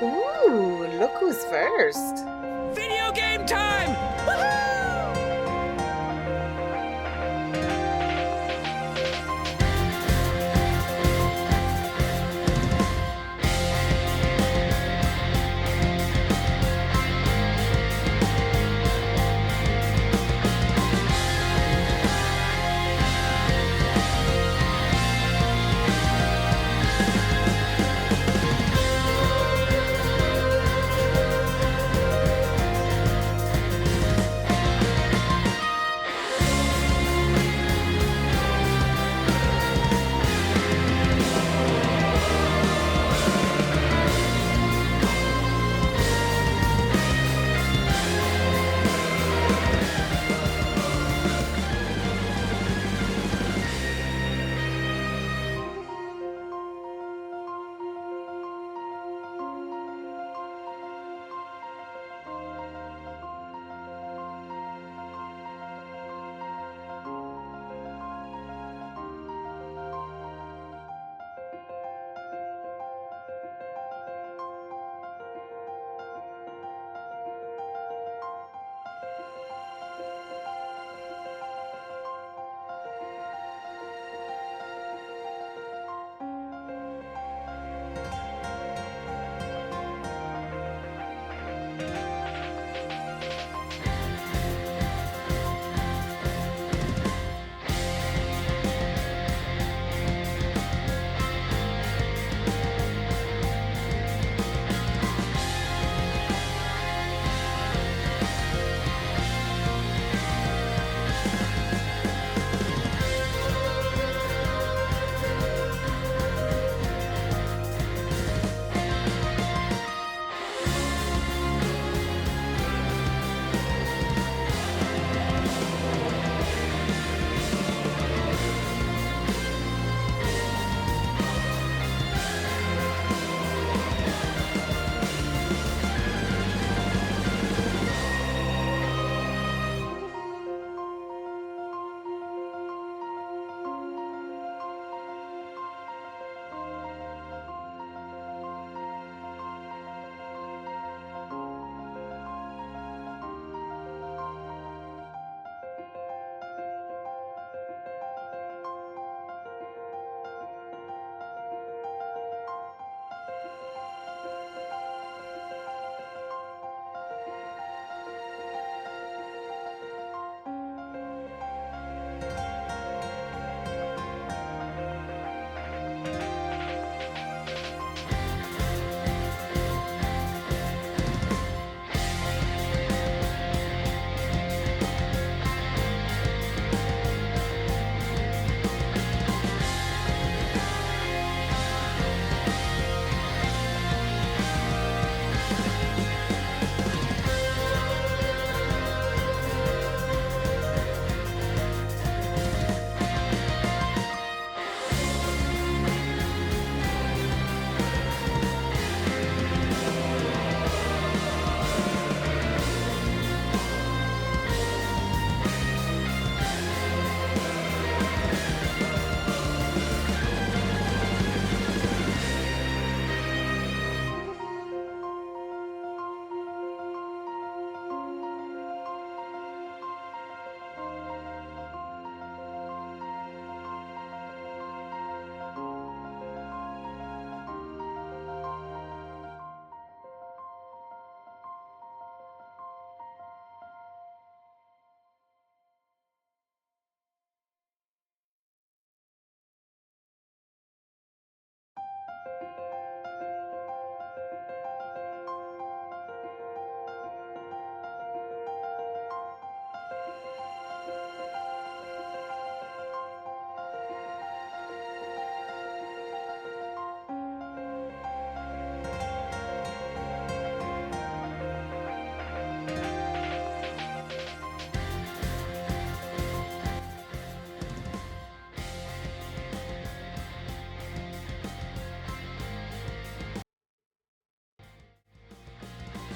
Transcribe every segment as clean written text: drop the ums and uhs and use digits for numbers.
Ooh, look who's first. Video game time! Woohoo!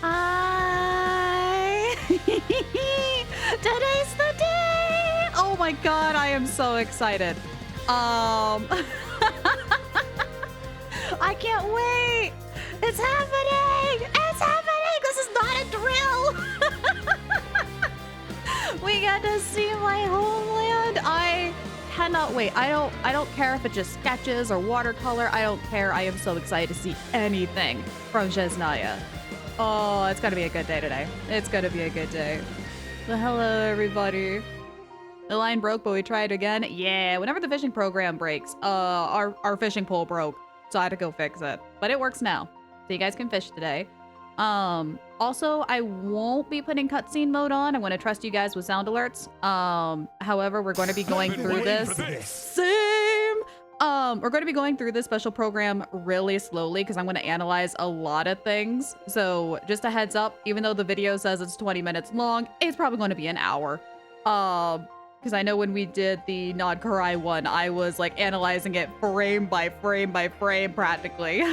Hi! Today's the day! Oh my god, I am so excited. I can't wait! It's happening! We get to see my homeland. I cannot wait. I don't care if it's just sketches or watercolor. I don't care. I am so excited to see anything from Snezhnaya. Oh, it's gonna be a good day today. It's gonna be a good day. Well, hello everybody. The line broke, but we tried again. Yeah, whenever the fishing program breaks, our fishing pole broke, so I had to go fix it. But it works now, so you guys can fish today. Also, I won't be putting cutscene mode on. I'm going to trust you guys with sound alerts. However, we're going to be going through this. Same. We're going to be going through this special program really slowly because I'm going to analyze a lot of things. So just a heads up, even though the video says it's 20 minutes long, it's probably going to be an hour. Because I know when we did the Nod Karai one, I was like analyzing it frame by frame by frame practically.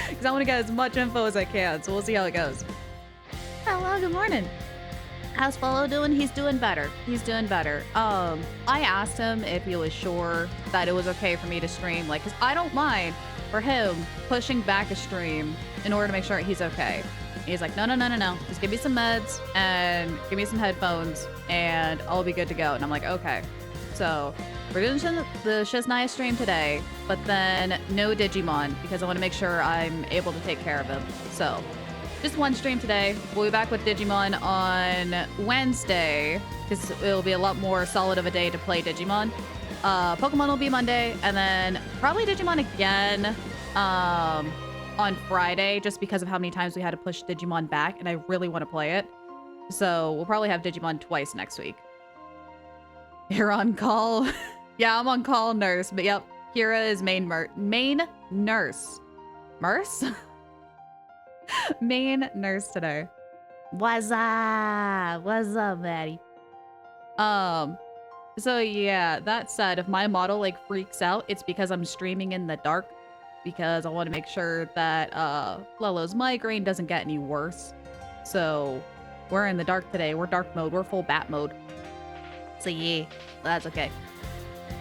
Because I want to get as much info as I can, so we'll see how it goes. Hello, good morning. How's Follow doing? He's doing better. He's doing better. I asked him if he was sure that it was okay for me to stream, like, because I don't mind for him pushing back a stream in order to make sure he's okay. And he's like, no. Just give me some meds and give me some headphones and I'll be good to go. And I'm like, okay. So we're doing the Snezhnaya stream today, but then no Digimon because I want to make sure I'm able to take care of him. So just one stream today. We'll be back with Digimon on Wednesday because it'll be a lot more solid of a day to play Digimon. Pokemon will be Monday, and then probably Digimon again on Friday just because of how many times we had to push Digimon back, and I really want to play it. So we'll probably have Digimon twice next week. You're on call. Yeah, I'm on call, nurse. But yep, Kira is main nurse. Nurse? Main nurse today. What's up? What's up, Maddie? So yeah, that said, if my model like freaks out, it's because I'm streaming in the dark because I want to make sure that Lolo's migraine doesn't get any worse. So we're in the dark today. We're dark mode. We're full bat mode. So yeah, that's okay.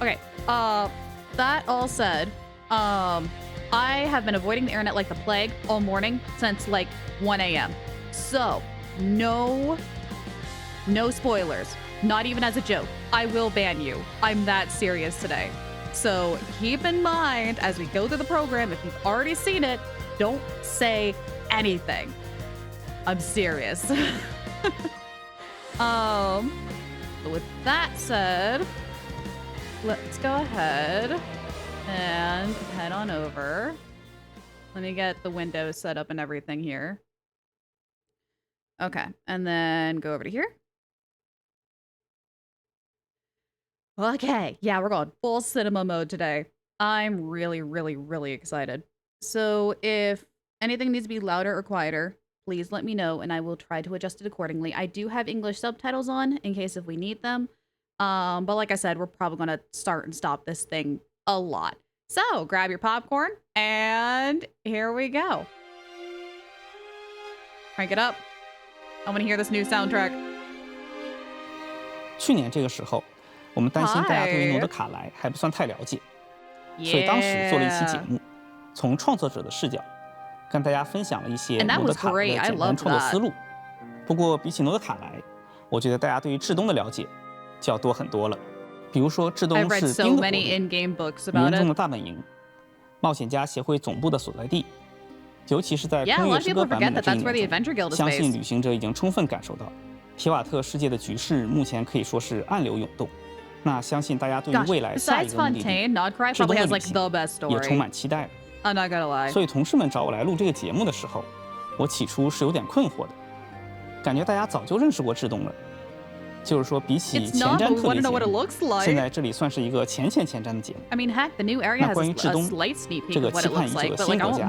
Okay, that all said, I have been avoiding the internet like the plague all morning since like 1 a.m. So no spoilers, not even as a joke. I will ban you. I'm that serious today. So keep in mind as we go through the program, if you've already seen it, don't say anything. I'm serious. With that said, let's go ahead and head on over. Let me get the windows set up and everything here. Okay, and then go over to here. Okay, yeah, we're going full cinema mode today. I'm really excited. So if anything needs to be louder or quieter, please let me know and I will try to adjust it accordingly. I do have English subtitles on in case if we need them. But like I said, we're probably going to start and stop this thing a lot. So grab your popcorn and here we go. Crank it up. I want to hear this new soundtrack. 去年这个时候，我们担心大家对于诺德卡莱还不算太了解，所以当时做了一期节目，从创作者的视角。 跟大家分享了一些诺德卡莱的简单创作思路。不过比起诺德卡莱，我觉得大家对于志东的了解就要多很多了。比如说，志东是丁的活动，云中的大本营，冒险家协会总部的所在地，尤其是在空月之歌版本的这一年中，相信旅行者已经充分感受到，提瓦特世界的局势目前可以说是暗流涌动。那相信大家对于未来下一个目的地志东的旅行也充满期待了。 I'm not gonna lie. 所以同事们找我来录这个节目的时候，我起初是有点困惑的，感觉大家早就认识过志东了。就是说，比起前瞻特别节目，现在这里算是一个前瞻的节目。那关于志东这个期盼已久的新国家，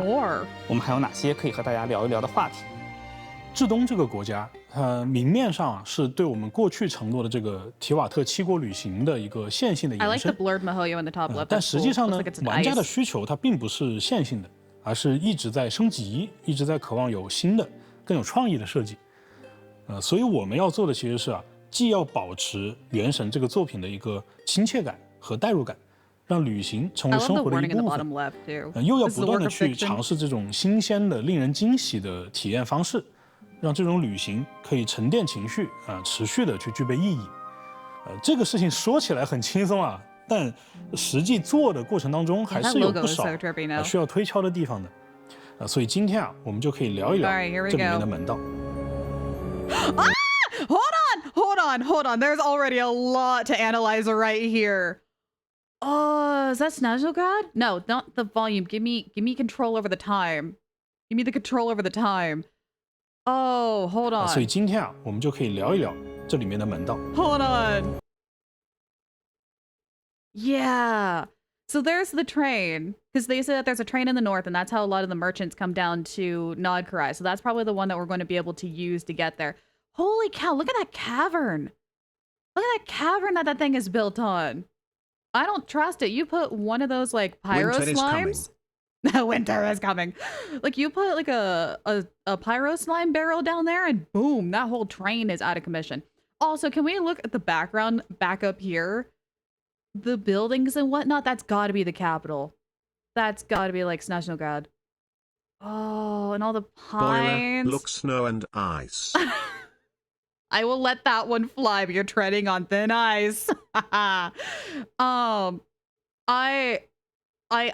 我们还有哪些可以和大家聊一聊的话题？志东这个国家，明面上是对我们过去承诺的这个提瓦特7国旅行的一个线性的延伸。但实际上呢，玩家的需求它并不是线性的，而是一直在升级，一直在渴望有新的、更有创意的设计。所以我们要做的其实是既要保持《原神》这个作品的一个亲切感和代入感，让旅行成为生活的一部分，又要不断的去尝试这种新鲜的、令人惊喜的体验方式。让这种旅行可以沉淀情绪持续的去具备意义。这个事情说起来很轻松啊，但实际做的过程当中还是有不少需要推敲的地方的。所以今天我们就可以聊一聊这里面的门道。Hold on. There's already a lot to analyze right here. Oh, is that Snezhnaya? No, not the volume. Give me control over the time. Give me the control over the time. Oh, hold on. 所以今天我们就可以聊一聊这里面的门道。Hold on. Yeah. So there's the train, because they say that there's a train in the north, and that's how a lot of the merchants come down to Nodkarai. So that's probably the one that we're going to be able to use to get there. Holy cow, look at that cavern. Look at that cavern that thing is built on. I don't trust it. You put one of those like pyro slimes. Winter is coming. Like you put like a pyro slime barrel down there and boom, that whole train is out of commission. Also, can we look at the background back up here? The buildings and whatnot, that's got to be the capital. That's got to be like Snezhnaya. Oh, and all the pines. Boiler, look, snow and ice. I will let that one fly, but you're treading on thin ice.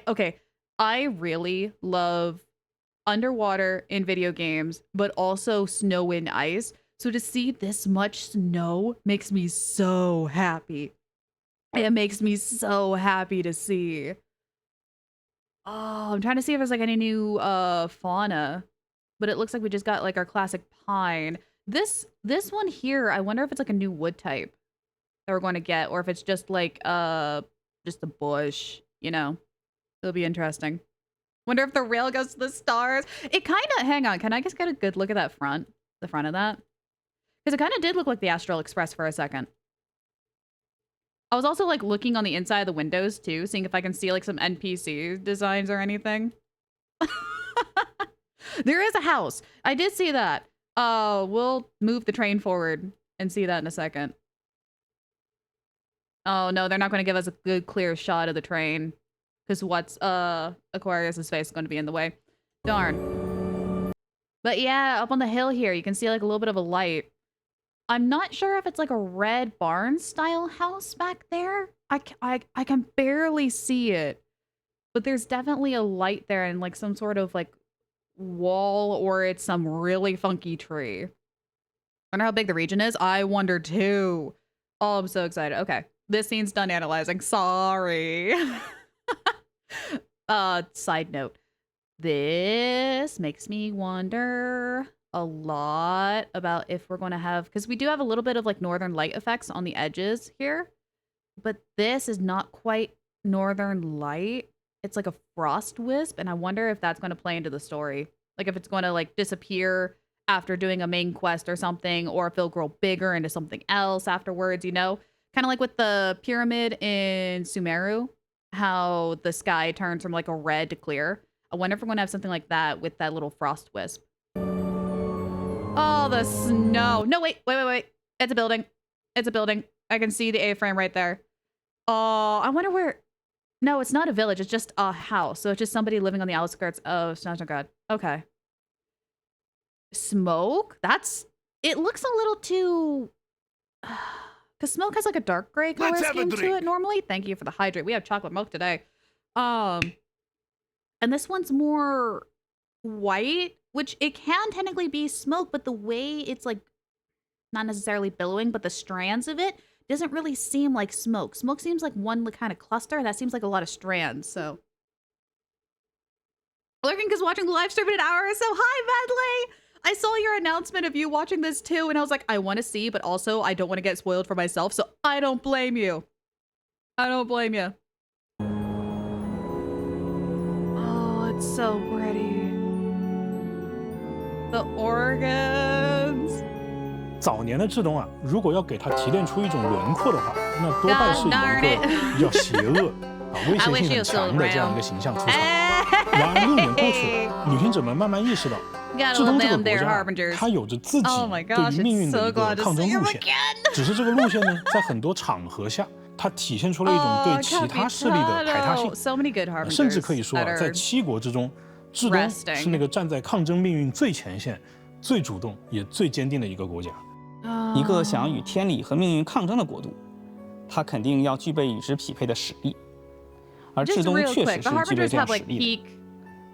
Okay. I really love underwater in video games, but also snow and ice. So to see this much snow makes me so happy. It makes me so happy to see. Oh, I'm trying to see if there's like any new fauna, but it looks like we just got like our classic pine. This one here, I wonder if it's like a new wood type that we're going to get, or if it's just like just a bush, you know. It'll be interesting. Wonder if the rail goes to the stars. It kind of, hang on, can I just get a good look at that the front of that? Because it kind of did look like the Astral Express for a second. I was also like looking on the inside of the windows too, seeing if I can see like some NPC designs or anything. There is a house. I did see that. We'll move the train forward and see that in a second. Oh no, they're not going to give us a good clear shot of the train. Because what's Aquarius's face is going to be in the way. Darn. But yeah, up on the hill here, you can see like a little bit of a light. I'm not sure if it's like a red barn style house back there. I can barely see it. But there's definitely a light there and like some sort of like wall, or it's some really funky tree. Wonder how big the region is? I wonder too. Oh, I'm so excited. Okay. This scene's done analyzing. Sorry. Side note. This makes me wonder a lot about if we're going to have, because we do have a little bit of like northern light effects on the edges here, but this is not quite northern light. It's like a frost wisp, and I wonder if that's going to play into the story. Like if it's going to like disappear after doing a main quest or something, or if it'll grow bigger into something else afterwards, you know? Kind of like with the pyramid in Sumeru, how the sky turns from like a red to clear. I wonder if we're going to have something like that with that little frost wisp. Oh, the snow. No, wait. It's a building. It's a building. I can see the A-frame right there. Oh, I wonder where... No, it's not a village. It's just a house. So it's just somebody living on the outskirts of Snezhnaya. Okay. Smoke? It looks a little too... Because smoke has like a dark gray color scheme to it normally. Thank you for the hydrate. We have chocolate milk today. And this one's more white, which it can technically be smoke, but the way it's like not necessarily billowing, but the strands of it doesn't really seem like smoke. Smoke seems like one kind of cluster. That seems like a lot of strands, so. Lurking because watching the live stream in an hour or so. Hi, Medley! I saw your announcement of you watching this too, and I was like, I want to see, but also I don't want to get spoiled for myself, so I don't blame you. I don't blame you. Oh, it's so pretty. The organs. 早年的志东如果要给他提炼出一种轮廓的话，那多半是以一个比较邪恶威胁性很强的这样一个形象出场。然而6年过去了，旅行者们慢慢意识到，志东这个国家它有着自己对于命运的一个抗争路线，只是这个路线呢，在很多场合下，它体现出了一种对其他势力的排他性，甚至可以说在7国之中，志东是那个站在抗争命运最前线，最主动也最坚定的一个国家。一个想要与天理和命运抗争的国度，它肯定要具备与之匹配的实力。而至东确实是具备这样实力的，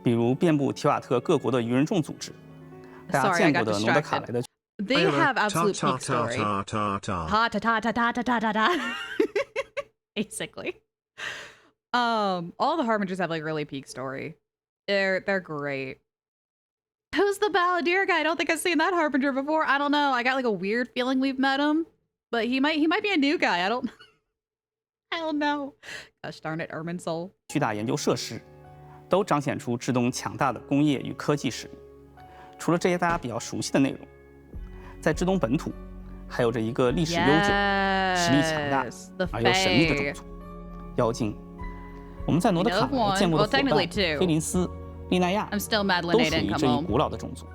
比如遍布提瓦特各国的愚人众组织，大家见过的诺德卡莱的。They have absolute peak story. Basically. All the Harbingers have like really peak story. They're great. Who's the Balladeer guy? I don't think I've seen that Harbinger before. I don't know. I got like a weird feeling we've met him, but he might be a new guy. I don't know. Gosh darn it, Ermin Soul. 巨大研究设施都彰显出至东强大的工业与科技实力。除了这些大家比较熟悉的内容，在至东本土还有着一个历史悠久、实力强大而又神秘的种族——妖精。我们在诺德卡莱见过的伙伴菲林斯、利奈亚都属于这一古老的种族，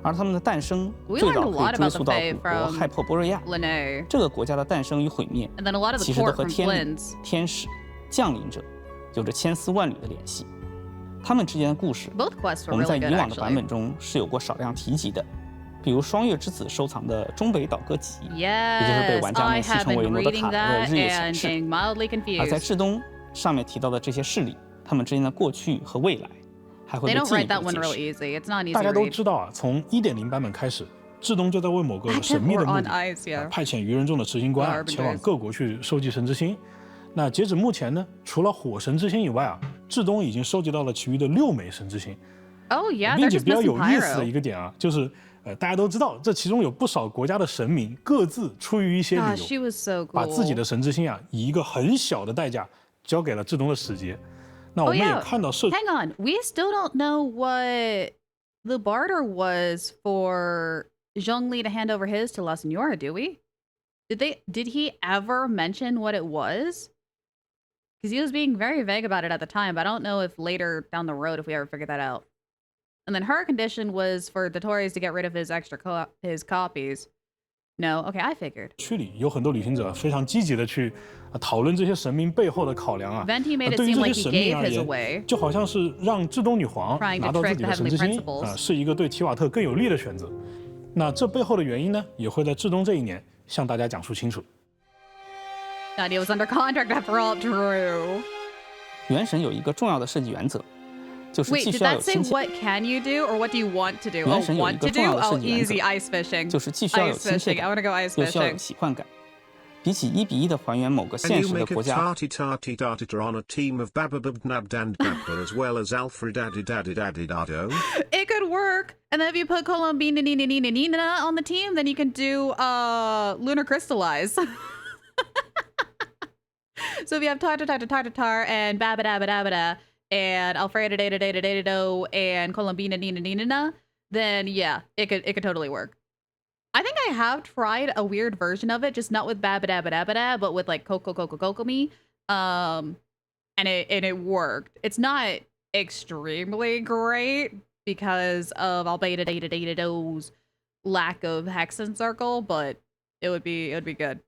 而他们的诞生最早可以追溯到古国亥珀波瑞亚。这个国家的诞生与毁灭，其实都和天理、天使、降临者有着千丝万缕的联系。他们之间的故事，我们在以往的版本中是有过少量提及的，比如双月之子收藏的中北岛歌集，也就是被玩家们戏称为诺德卡莱的日夜前世。而在至东上面提到的这些势力，他们之间的过去和未来，还会被进一步解释。大家都知道啊，从 1.0 版本开始，至东就在为某个神秘的目的派遣愚人众的执行官前往各国去收集神之心。那截止目前呢，除了火神之心以外啊，至东已经收集到了其余的6枚神之心。并且比较有意思的一个点啊，就是大家都知道，这其中有不少国家的神明各自出于一些理由，把自己的神之心啊，以一个很小的代价交给了至东的使节。那我们也看到Hang on, we still don't know what the barter was for Zhongli to hand over his to La Senora, do we? Did he ever mention what it was? Because he was being very vague about it at the time, but I don't know if later down the road if we ever figured that out. And then her condition was for the Tories to get rid of his his copies. No, okay, I figured. 区里有很多旅行者非常积极的去讨论这些神明背后的考量啊。Venti made it seem like he gave his away. 就好像是让至东女皇拿到自己的神之心啊，是一个对提瓦特更有利的选择。那这背后的原因呢，也会在至东这一年向大家讲述清楚。Nadia was under contract after all, Drew. 原神有一个重要的设计原则。Wait, did that say what can you do or what do you want to do? Oh, want to do? Oh, easy ice fishing. 就是既需要有亲切感，又需要有奇幻感。比起1比1的还原某个现实的国家。on a team of Babababnabd and Babba as well as Alfred Adidadidadidado. It could work. And then if you put Colombina Nina on the team, then you can do Lunar Crystallize. So if you have Tartar and Babadabadabada and Alfredo Data and Colombina Nina, then yeah, it could totally work. I think I have tried a weird version of it, just not with Babadabadabada, but with like Kokomi. And it worked. It's not extremely great because of Albeta Data's lack of hex and circle, but it would be good.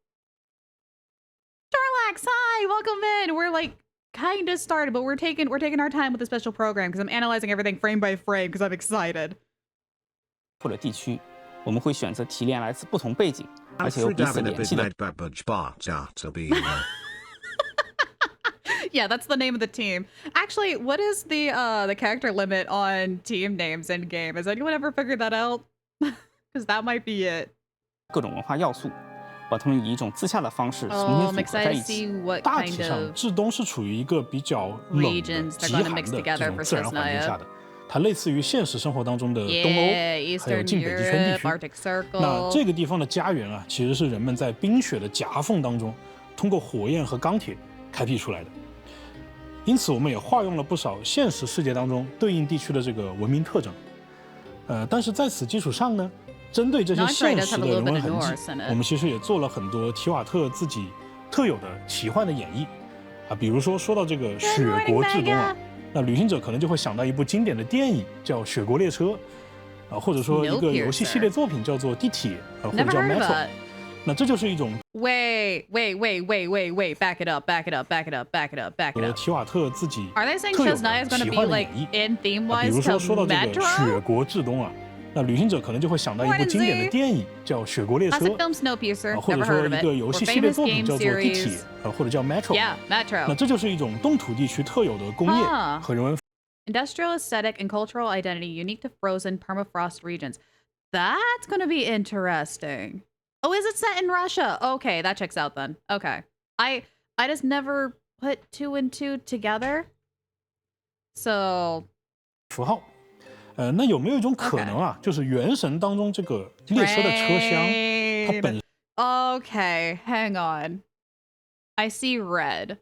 Starlax, hi, welcome in. We're like kind of started, but we're taking our time with the special program because I'm analyzing everything frame by frame because I'm excited. 或者地区，我们会选择提炼来自不同背景，而且有彼此联系的。Yeah, that's the name of the team. Actually, what is the character limit on team names in game? Has anyone ever figured that out? Because that might be it. 各种文化要素，把它们以一种自洽的方式重新组合在一起。大体上，至东是处于一个比较冷的、极寒的这种自然环境下的。它类似于现实生活当中的东欧，还有近北极圈地区。那这个地方的家园啊，其实是人们在冰雪的夹缝当中，通过火焰和钢铁开辟出来的。因此，我们也化用了不少现实世界当中对应地区的这个文明特征。但是在此基础上呢，针对这些现实的人文痕迹，我们其实也做了很多提瓦特自己特有的奇幻的演绎啊。比如说到这个雪国至东啊。那旅行者可能就会想到一部经典的电影叫《雪国列车》，或者说一个游戏系列作品叫做《地铁》，或者叫 Metro。那这就是一种 Wait, back it up. 提瓦特自己 Are they saying Snezhnaya is going to be like in theme wise to Metro? 比如说到这个雪国至东啊，那旅行者可能就会想到一部经典的电影叫《雪国列车》，或者说一个游戏系列作品叫做《地铁》，或者叫 Metro。那这就是一种冻土地区特有的工业和人文。Industrial aesthetic and cultural identity unique to frozen permafrost regions. That's gonna be interesting. Oh, is it set in Russia? Okay, that checks out then. Okay. I just never put 2 and 2 together. So 符号。那有没有一种可能啊，就是《原神》当中这个列车的车厢，它本 Okay, hang on. I see red,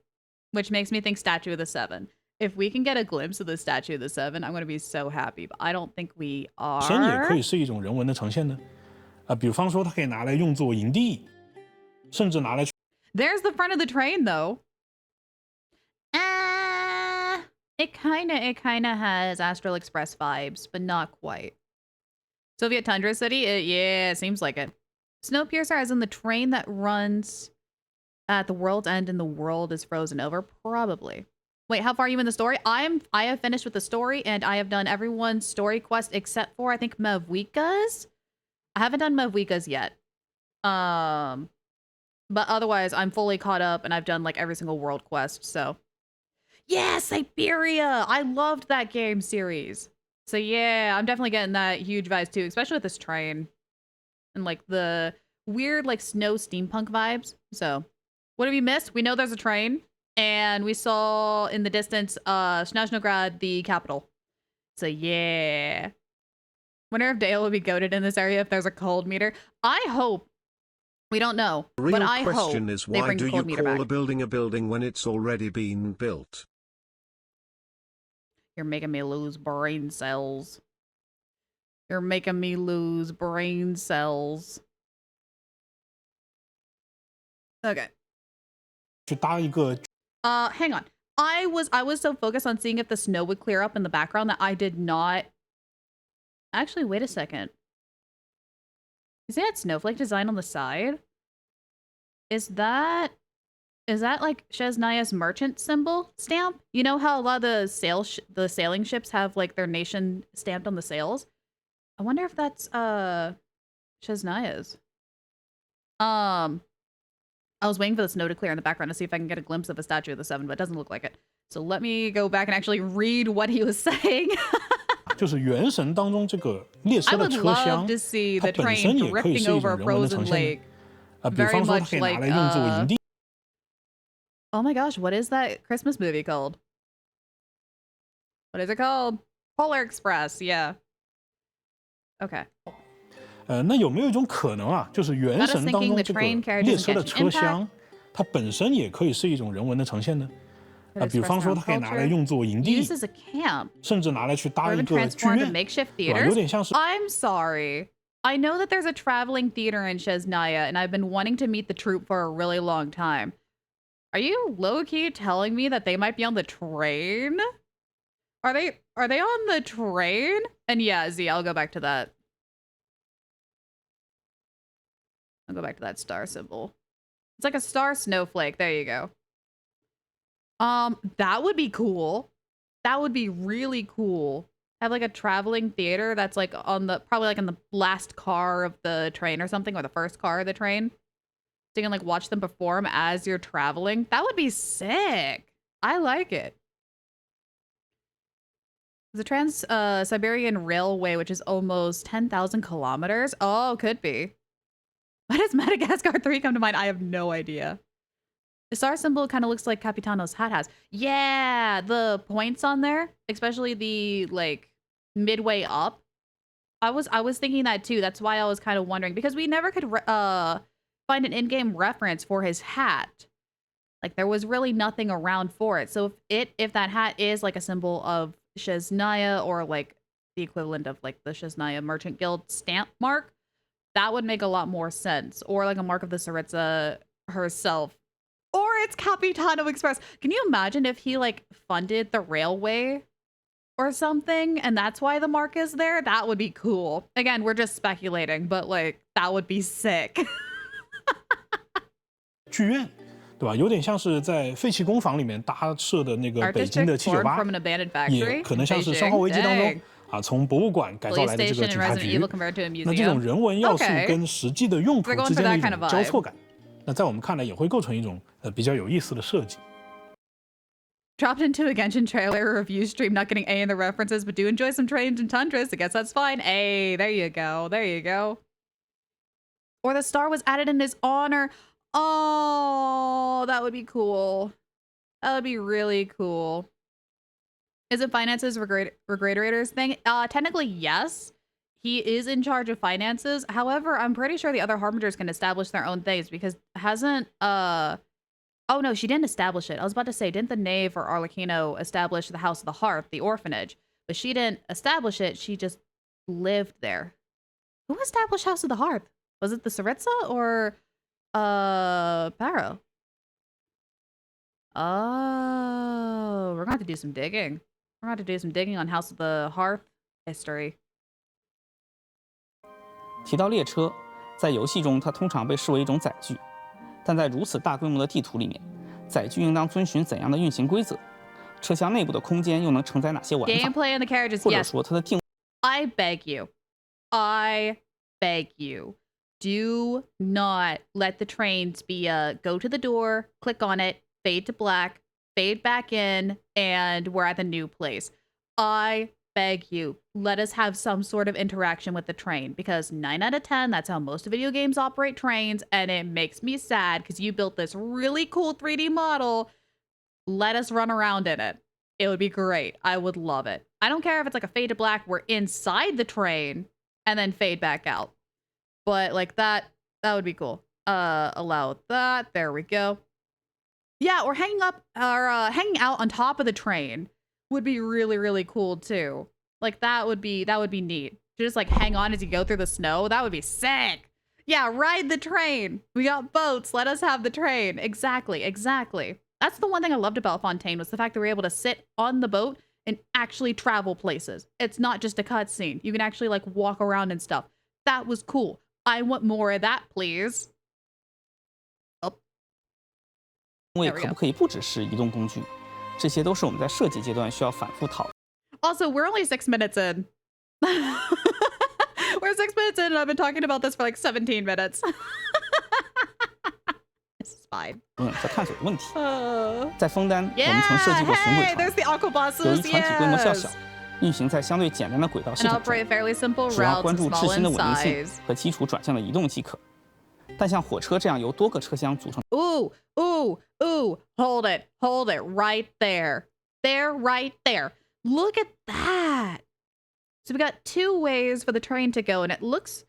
which makes me think Statue of the Seven. If we can get a glimpse of the Statue of the Seven, I'm going to be so happy. But I don't think we are. 本身也可以是一种人文的呈现呢。比方说它可以拿来用作营地，甚至拿来。There's the front of the train, though. It kinda has Astral Express vibes, but not quite. Soviet Tundra City? Yeah, seems like it. Snowpiercer as in the train that runs at the world's end and the world is frozen over? Probably. Wait, how far are you in the story? I have finished with the story, and I have done everyone's story quest except for, I think, Mavwika's? I haven't done Mavwika's yet. But otherwise, I'm fully caught up, and I've done, like, every single world quest, so... Yeah, Siberia! I loved that game series. So yeah, I'm definitely getting that huge vibes too, especially with this train. And like the weird like snow steampunk vibes. So what have you missed? We know there's a train. And we saw in the distance Snezhnaya, the capital. So yeah. Wonder if Dale will be goated in this area if there's a cold meter. I hope. We don't know. The real but I question hope is why do you call a building when it's already been built? You're making me lose brain cells. You're making me lose brain cells. Okay. Hang on. I was so focused on seeing if the snow would clear up in the background that I did not. Actually, wait a second. Is that snowflake design on the side? Is that like Snezhnaya's merchant symbol stamp? You know how a lot of the sailing ships have like their nation stamped on the sails? I wonder if that's Snezhnaya's. I was waiting for the snow to clear in the background to see if I can get a glimpse of a Statue of the Seven, but it doesn't look like it. So let me go back and actually read what he was saying. 就是《原神》当中这个列车的车厢，它本身也可以是一种人文的呈现。比方说它可以拿来用作营地。Oh my gosh, what is that Christmas movie called? What is it called? Polar Express, yeah. Okay. 那有没有一种可能啊，就是《原神》当中这个列车的车厢，它本身也可以是一种人文的呈现呢？比方说它可以拿来用作营地，甚至拿来去搭一个剧院，对吧？有点像是。I'm sorry. I know that there's a traveling theater in Snezhnaya, and I've been wanting to meet the troupe for a really long time. Are you low-key telling me that they might be on the train? Are they on the train? And yeah, Z, I'll go back to that. I'll go back to that star symbol. It's like a star snowflake. There you go. That would be cool. That would be really cool. Have like a traveling theater that's like on the, probably like in the last car of the train or something, or the first car of the train. So you can like watch them perform as you're traveling. That would be sick. I like it. The Trans-Siberian Railway, which is almost 10,000 kilometers. Oh, could be. Why does Madagascar 3 come to mind? I have no idea. The star symbol kind of looks like Capitano's hat has. Yeah, the points on there, especially the like midway up. I was thinking that too. That's why I was kind of wondering, because we never could find an in-game reference for his hat. Like there was really nothing around for it. So if that hat is like a symbol of Snezhnaya, or like the equivalent of like the Snezhnaya Merchant Guild stamp mark, that would make a lot more sense. Or like a mark of the Tsaritsa herself. Or it's Capitano Express. Can you imagine if he like funded the railway or something and that's why the mark is there? That would be cool. Again, we're just speculating, but like that would be sick. 剧院，对吧？有点像是在废弃工坊里面搭设的那个北京的798，也可能像是《生化危机》当中从博物馆改造来的这个警察局。那这种人文要素跟实际的用途之间的一种交错感，那在我们看来也会构成一种比较有意思的设计。Dropped into a Genshin trailer review stream, not getting A in the references, but do enjoy some trains and tundras. I guess that's fine. A, there you go. There you go. Or the star was added in his honor. Oh, that would be cool. That would be really cool. Is it finances Regraderator's thing? Technically, yes. He is in charge of finances. However, I'm pretty sure the other Harbingers can establish their own things because hasn't, oh no, she didn't establish it. I was about to say, didn't the Knave or Arlecchino establish the House of the Hearth, the orphanage? But she didn't establish it. She just lived there. Who established House of the Hearth? Was it the Saritsa or Paro? Oh, we're going to have to do some digging. We're going to have to do some digging on House of the Hearth history. 提到列车，在游戏中它通常被视为一种载具，但在如此大规模的地图里面，载具应当遵循怎样的运行规则？车厢内部的空间又能承载哪些玩法？ Gameplay in the carriages, 或者说它的定位 I beg you, do not let the trains be go to the door, click on it, fade to black, fade back in, and we're at the new place. I beg you, let us have some sort of interaction with the train, because 9 out of 10, that's how most video games operate trains, and it makes me sad because you built this really cool 3D model. Let us run around in it. It would be great. I would love it. I don't care if it's like a fade to black, we're inside the train and then fade back out. But like that would be cool. Allow that. There we go. Yeah, or hanging out on top of the train would be really, really cool too. Like that would be neat. To just like hang on as you go through the snow. That would be sick. Yeah, ride the train. We got boats. Let us have the train. Exactly. That's the one thing I loved about Fontaine was the fact that we were able to sit on the boat and actually travel places. It's not just a cutscene. You can actually like walk around and stuff. That was cool. I want more of that, please. 位可不可以不只是移动工具？这些都是我们在设计阶段需要反复讨论。Also, we're only 6 minutes in. We're 6 minutes in, and I've been talking about this for like 17 minutes. This is fine. 在探索的问题。在枫丹，我们曾设计过巡轨船，由于船体规模较小，运行在相对简单的轨道系统中，只要关注质心的稳定性和基础转向的移动即可。但像火车这样由多个车厢组成。Hold it, right there. Right there. Look at that. So we got 2 ways for the train to go, and it looks,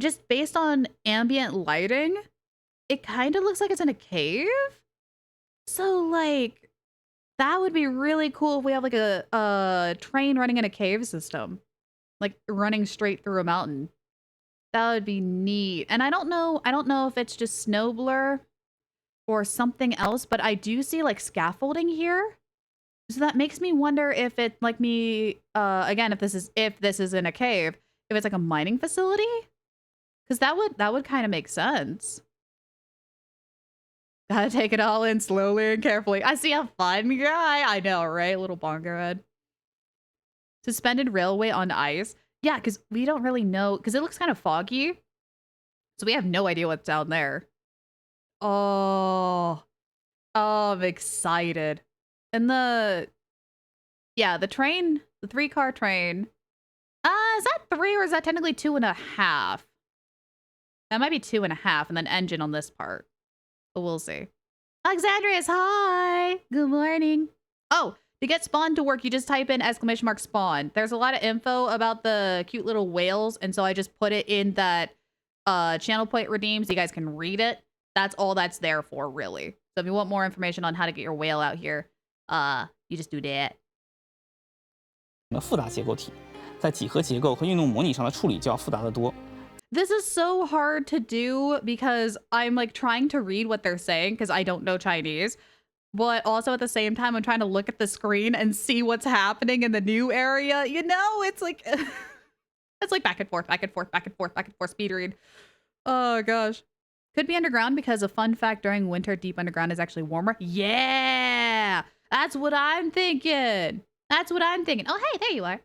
just based on ambient lighting, it kind of looks like it's in a cave. So like, that would be really cool if we have like a train running in a cave system, like running straight through a mountain. That would be neat. And I don't know if it's just snow blur or something else, but I do see like scaffolding here. So that makes me wonder if it like me again if this is in a cave, if it's like a mining facility, because that would kind of make sense. Gotta take it all in slowly and carefully. I see a fun guy. I know, right? Little bongo head. Suspended railway on ice. Yeah, because we don't really know, because it looks kind of foggy. So we have no idea what's down there. Oh, I'm excited. And the train, the 3-car train. Is that 3 or is that technically 2.5? That might be 2.5 and then engine on this part. But we'll see. Alexandrius, hi! Good morning. Oh, to get spawn to work, you just type in !spawn. There's a lot of info about the cute little whales, and so I just put it in that channel point redeem so you guys can read it. That's all that's there for, really. So if you want more information on how to get your whale out here, you just do that. 复杂结构体，在几何结构和运动模拟上的处理就要复杂得多。This is so hard to do because I'm like trying to read what they're saying because I don't know Chinese. But also at the same time, I'm trying to look at the screen and see what's happening in the new area. You know, it's like, it's like back and forth speed read. Oh gosh. Could be underground because a fun fact, during winter, deep underground is actually warmer. Yeah, that's what I'm thinking. Oh, hey, there you are.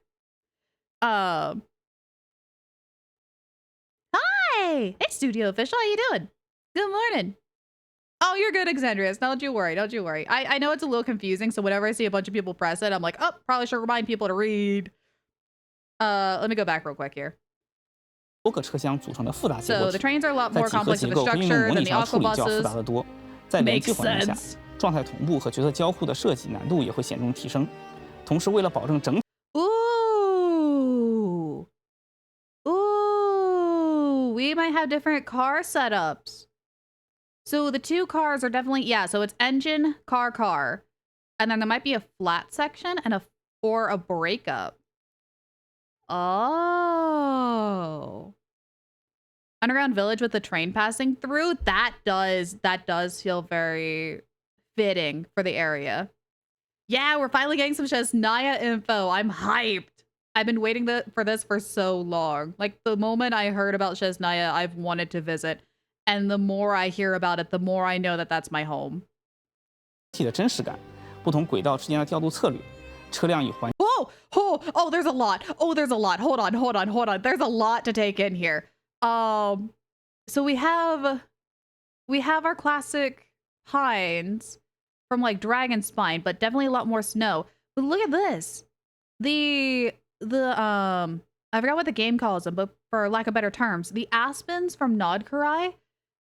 Hi, it's Studio Official. How you doing? Good morning. Oh, you're good, Exandrius. Don't you worry. Don't you worry. I know it's a little confusing, so whenever I see a bunch of people press it, I'm like, oh, probably should remind people to read. Let me go back real quick here. 多个车厢组成的复杂结构 So the trains are a lot 在 more 几何 complex 结 of a 构和应用 structure 模 than 拟 the 上处理就要复 aquabuses. 杂得多。在联机 Makes 环境下， sense. 状态同步和角色交互的设计难度也会显著提升。同时，为了保证整体 Ooh. Ooh. We might have different car setups. So the two cars are definitely, yeah, so it's engine, car. And then there might be a flat section and or a breakup. Oh. Underground village with the train passing through, that does feel very fitting for the area. Yeah, we're finally getting some Snezhnaya info. I'm hyped. I've been waiting for this for so long. Like, the moment I heard about Snezhnaya, I've wanted to visit. And the more I hear about it, the more I know that that's my home. 的真实感，不同轨道之间的调度策略，车辆与环。Oh, there's a lot. Oh, there's a lot. Hold on. There's a lot to take in here. So we have our classic pines from like Dragon Spine, but definitely a lot more snow. But look at this. The I forgot what the game calls them, but for lack of better terms, the aspens from Nodkurai.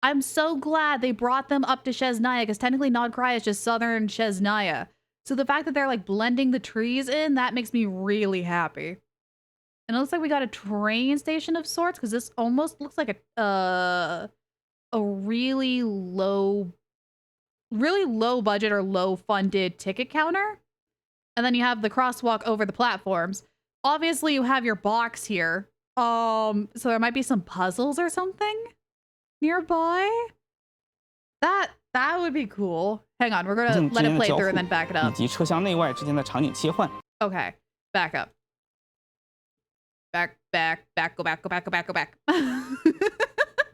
I'm so glad they brought them up to Snezhnaya, because technically Nodkurai is just southern Snezhnaya. So the fact that they're like blending the trees in, that makes me really happy. And it looks like we got a train station of sorts, because this almost looks like a really low budget or low funded ticket counter. And then you have the crosswalk over the platforms. Obviously, you have your box here. So there might be some puzzles or something nearby. That would be cool. Hang on, we're gonna let it play through and then back it up. 以及车厢内外之间的场景切换。Okay, back up. Back, go back.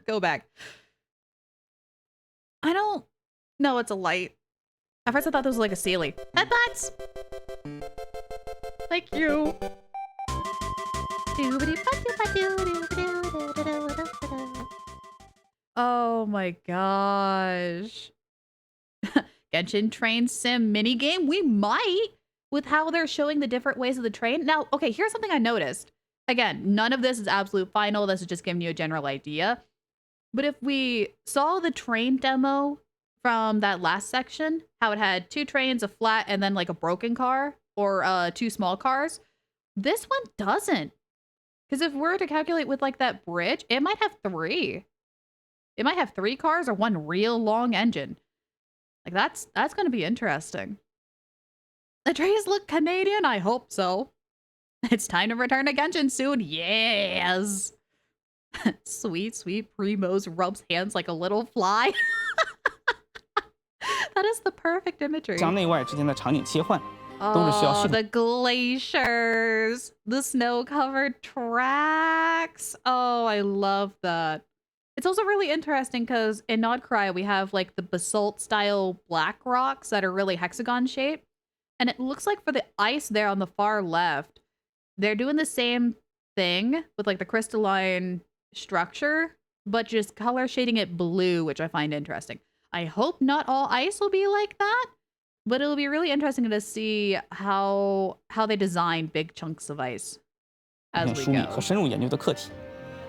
Go back. I don't know, it's a light. At first I thought this was like a ceiling. Headbutts! Thank you. Oh my gosh. Genshin train sim minigame? We might, with how they're showing the different ways of the train. Now, okay, here's something I noticed. Again, none of this is absolute final. This is just giving you a general idea. But if we saw the train demo from that last section, how it had 2 trains, a flat, and then like a broken car, or 2 small cars, this one doesn't. Because if we're to calculate with like that bridge, it might have 3. It might have 3 cars or 1 real long engine. Like that's going to be interesting. The trees look Canadian? I hope so. It's time to return to Genshin soon. Yes. Sweet Primos rubs hands like a little fly. That is the perfect imagery. 将内外之间的场景切换，都是需要系统。 The glaciers, the snow-covered tracks. Oh, I love that. It's also really interesting because in Nodkurai we have like the basalt-style black rocks that are really hexagon-shaped. And it looks like for the ice there on the far left, they're doing the same thing with like the crystalline structure, but just color shading it blue, which I find interesting. I hope not all ice will be like that, but it'll be really interesting to see how they design big chunks of ice as we 梳理 go. 和深入研究的课题。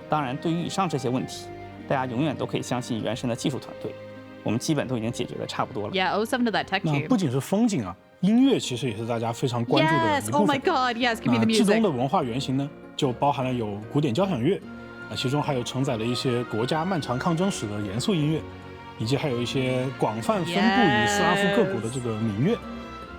当然，对于以上这些问题，大家永远都可以相信原神的技术团队，我们基本都已经解决的差不多了。Yeah, 07 to that tech 那 team. 不仅是风景啊，音乐其实也是大家非常关注的 Yes, 一 oh 部 my 分。 god, yes, give me the 那至 music. 中的文化原型呢，就包含了有古典交响乐，其中还有承载了一些国家漫长抗争史的严肃音乐，以及还有一些广泛分布于斯拉夫各国的这个民乐。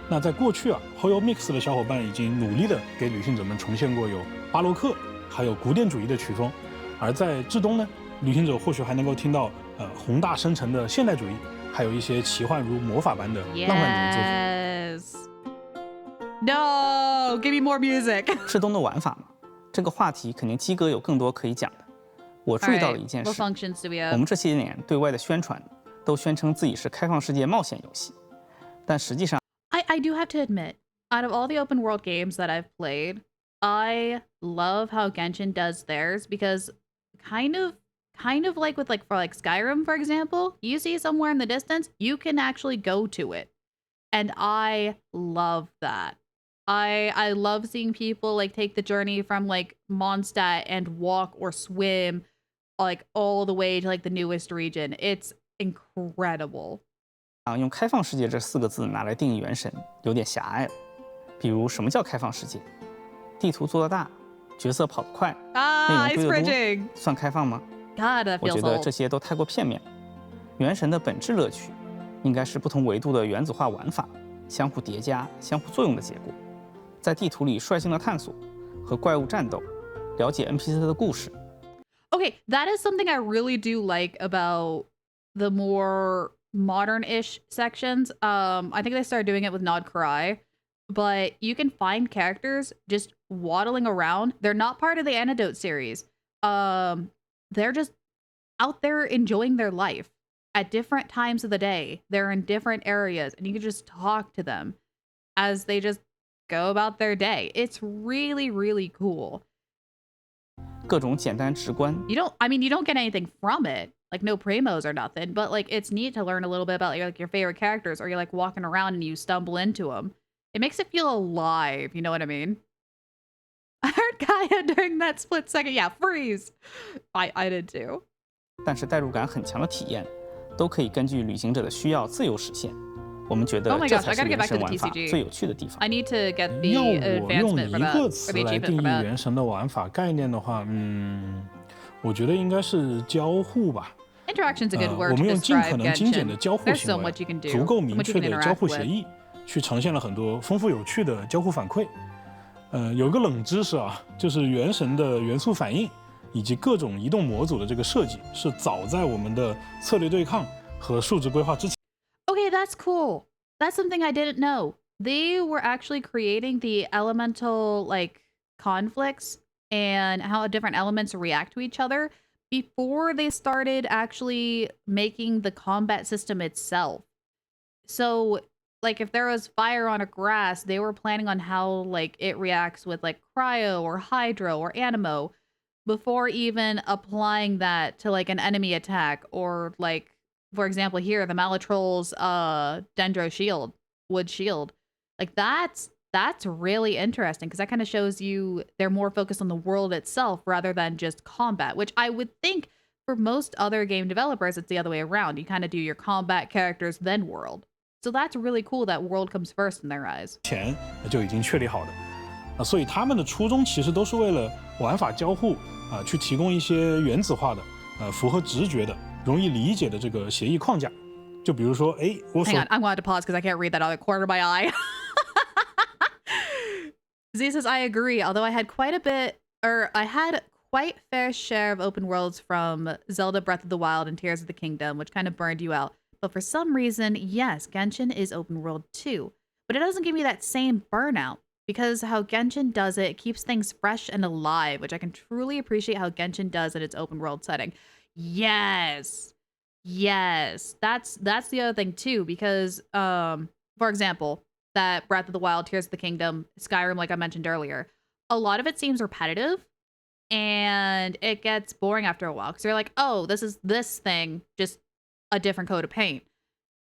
那在过去啊 ，Hoyo Mix 的小伙伴已经努力的给旅行者们重现过有巴洛克，还有古典主义的曲风，而在至东呢，旅行者或许还能够听到宏大深沉的现代主义，还有一些奇幻如魔法般的浪漫主义作品。 Yes. No, give me more music. 至东的玩法嘛，这个话题肯定基哥有更多可以讲的。我注意到了一件 What 事， functions do we have? 我们这些年对外的宣传都宣称自己是开放世界冒险游戏，但实际上 I do have to admit, out of all the open world games that I've played, I love how Genshin does theirs because kind of like with for Skyrim, for example, you see somewhere in the distance, you can actually go to it. And I love that. I love seeing people like take the journey from like Mondstadt and walk or swim like all the way to like the newest region. It's incredible. 用开放世界这4个字拿来定义原神有点狭隘了。比如什么叫开放世界？地图做得大，角色跑得快，内容堆得多，算开放吗？ God, that feels 我觉得这些都太过片面。原神的本质乐趣，应该是不同维度的原子化玩法，相互叠加、相互作用的结果。在地图里率性的探索，和怪物战斗，了解 NPC 的故事。Okay, that is something I really do like about the more modern-ish sections. I think they started doing it with Nod Karai, but you can find characters just waddling around. They're not part of the Antidote series. They're just out there enjoying their life at different times of the day. They're in different areas, and you can just talk to them as they just go about their day. It's really, really cool. 各种简单直观。You don't get anything from it, like no primos or nothing, but like it's neat to learn a little bit about your favorite characters, or you're like walking around and you stumble into them. It makes it feel alive, you know what I mean? I heard Kaya during that split second. Yeah, freeze. I did too. 但是代入感很强的体验，都可以根据旅行者的需要自由实现。我们觉得这才是原神玩法最有趣的地方。I need to get the 要我 advancement 用 for 一 that, 个 or 词 the 来 achievement 定 for 义 that. 原神的玩法概念的话，我觉得应该是交互吧。Interaction's a good 我 word 们 to 用尽可 describe 能精简 Genshin. 的交互 There's 行 so 为 much you can do, 足够 so 明 much you 确 can 的交 interact 互协 with. 议，去呈现了很多丰富有趣的交互反馈。有个冷知识啊，就是原神的元素反应以及各种移动模组的这个设计，是早在我们的策略对抗和数值规划之前。Okay, that's cool. That's something I didn't know. They were actually creating the elemental like conflicts and how different elements react to each other before they started actually making the combat system itself. So like if there was fire on a grass, they were planning on how like it reacts with like cryo or hydro or animo before even applying that to like an enemy attack, or like for example here the Malatrol's dendro shield, wood shield. Like that's really interesting because that kind of shows you they're more focused on the world itself rather than just combat, which I would think for most other game developers it's the other way around. You kind of do your combat characters then world. So that's really cool that world comes first in their eyes. 前就已经确立好的，所以他们的初衷其实都是为了玩法交互去提供一些原子化的符合直觉的、容易理解的这个协议框架。就比如说，我所 Hang on, I'm going to pause because I can't read that out of the corner of my eye. Z says, I agree, although I had quite fair share of open worlds from Zelda Breath of the Wild and Tears of the Kingdom, which kind of burned you out. But for some reason, yes, Genshin is open world too. But it doesn't give me that same burnout, because how Genshin does it keeps things fresh and alive, which I can truly appreciate how Genshin does in its open world setting. Yes. That's the other thing too, because for example, that Breath of the Wild, Tears of the Kingdom, Skyrim, like I mentioned earlier, a lot of it seems repetitive and it gets boring after a while because you're like, oh, this is this thing, just a different coat of paint.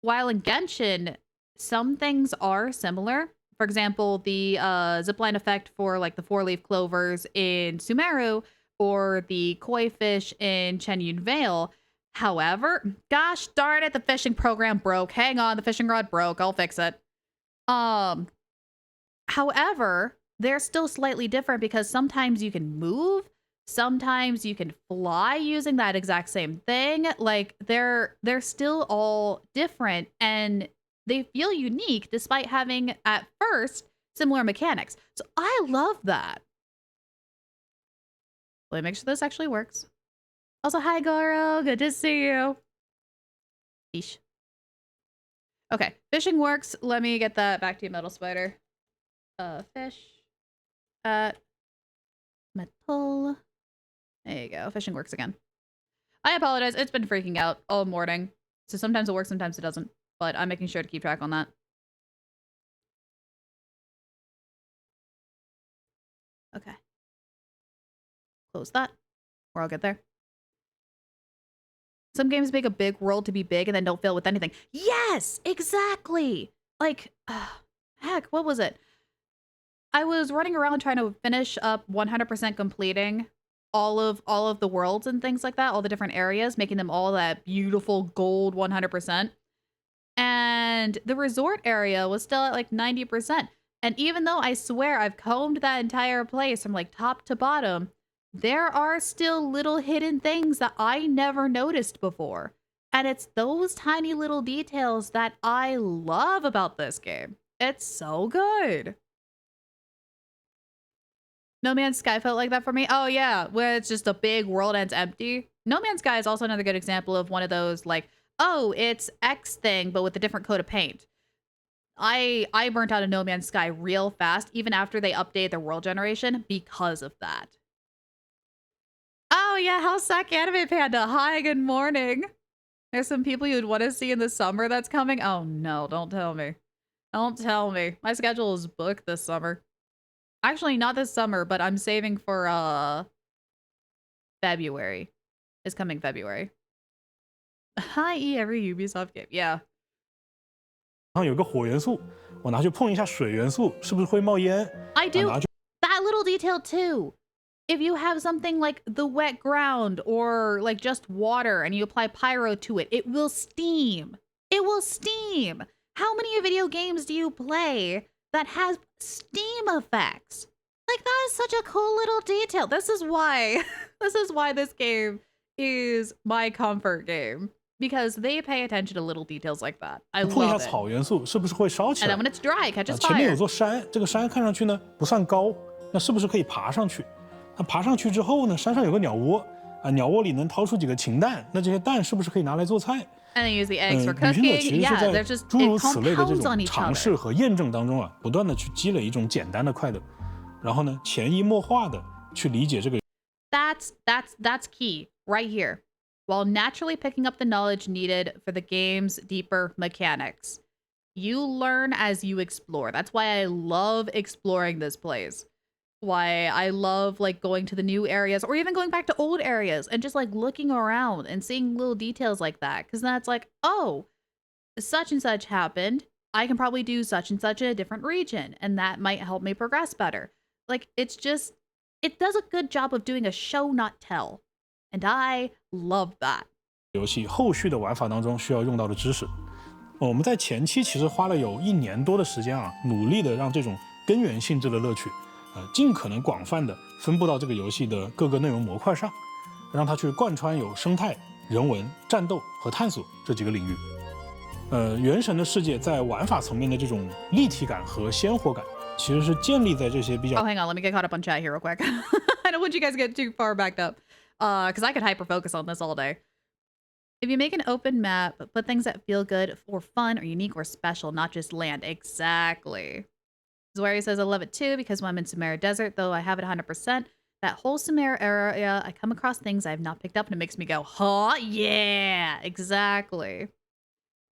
While in Genshin, some things are similar. For example, the zipline effect for like the 4-leaf clovers in Sumeru or the koi fish in Chenyun Vale. However, gosh darn it, the fishing program broke. Hang on, the fishing rod broke. I'll fix it. However, they're still slightly different because sometimes you can move, sometimes you can fly using that exact same thing. Like they're still all different and they feel unique despite having at first similar mechanics. So I love that. Let me make sure this actually works. Also, hi Goro, good to see you. Eesh. Okay, fishing works. Let me get that back to you, Metal Spider. Fish at metal. There you go. Fishing works again. I apologize. It's been freaking out all morning. So sometimes it works, sometimes it doesn't. But I'm making sure to keep track on that. Okay. Close that. We're all good there. Some games make a big world to be big and then don't fill with anything. Yes, exactly. Like, heck, what was it? I was running around trying to finish up 100% completing all of the worlds and things like that, all the different areas, making them all that beautiful gold 100%. And the resort area was still at like 90%. And even though I swear I've combed that entire place from like top to bottom, there are still little hidden things that I never noticed before. And it's those tiny little details that I love about this game. It's so good. No Man's Sky felt like that for me. Oh yeah, where it's just a big world and it's empty. No Man's Sky is also another good example of one of those like, oh, it's X thing, but with a different coat of paint. I burnt out a No Man's Sky real fast, even after they updated the world generation, because of that. Oh yeah, how's Sack Anime Panda? Hi, good morning. There's some people you'd want to see in the summer that's coming. Oh no, don't tell me. Don't tell me. My schedule is booked this summer. Actually, not this summer, but I'm saving for February. It's coming February. Hi, every Ubisoft game. Yeah. 然后有个火元素，我拿去碰一下水元素，是不是会冒烟？ I do that little detail too. If you have something like the wet ground or like just water and you apply pyro to it, it will steam. It will steam. How many video games do you play that has steam effects? Like, that is such a cool little detail. This is why this game is my comfort game. Because they pay attention to little details like that. I love it. 碰一下草元素是不是会烧起来？ And then when it's dry, it catches fire. 前面有座山，这个山看上去呢不算高，那是不是可以爬上去？那爬上去之后呢，山上有个鸟窝啊，鸟窝里能掏出几个禽蛋，那这些蛋是不是可以拿来做菜？ And then use the eggs for 旅行者 cooking. 其实 Yeah, 是 they're 在 just 诸 it 如此类的这 compounds on 种 each 尝 other. 试和验证当中啊，不断的去积累一种简单的快乐，然后呢，潜移默化的去理解这个。That's key right here. While naturally picking up the knowledge needed for the game's deeper mechanics. You learn as you explore. That's why I love exploring this place. Why I love like going to the new areas or even going back to old areas and just like looking around and seeing little details like that. Because that's like, oh, such and such happened. I can probably do such and such in a different region. And that might help me progress better. Like, it's just, it does a good job of doing a show not tell. And I love that. 游戏后续的玩法当中需要用到的知识，我们在前期其实花了有1年多的时间啊，努力的让这种根源性质的乐趣，尽可能广泛的分布到这个游戏的各个内容模块上，让它去贯穿有生态、人文、战斗和探索这几个领域。原神的世界在玩法层面的这种立体感和鲜活感，其实是建立在这些比较。Oh, hang on, let me get caught up on chat here real quick. I don't want you guys to get too far backed up. Because I could hyper focus on this all day. If you make an open map, put things that feel good or fun or unique or special, not just land. Exactly. Zwari says, I love it too, because when I'm in Sumeru Desert, though I have it 100%, that whole Sumeru area, I come across things I have not picked up and it makes me go, huh? Yeah, exactly.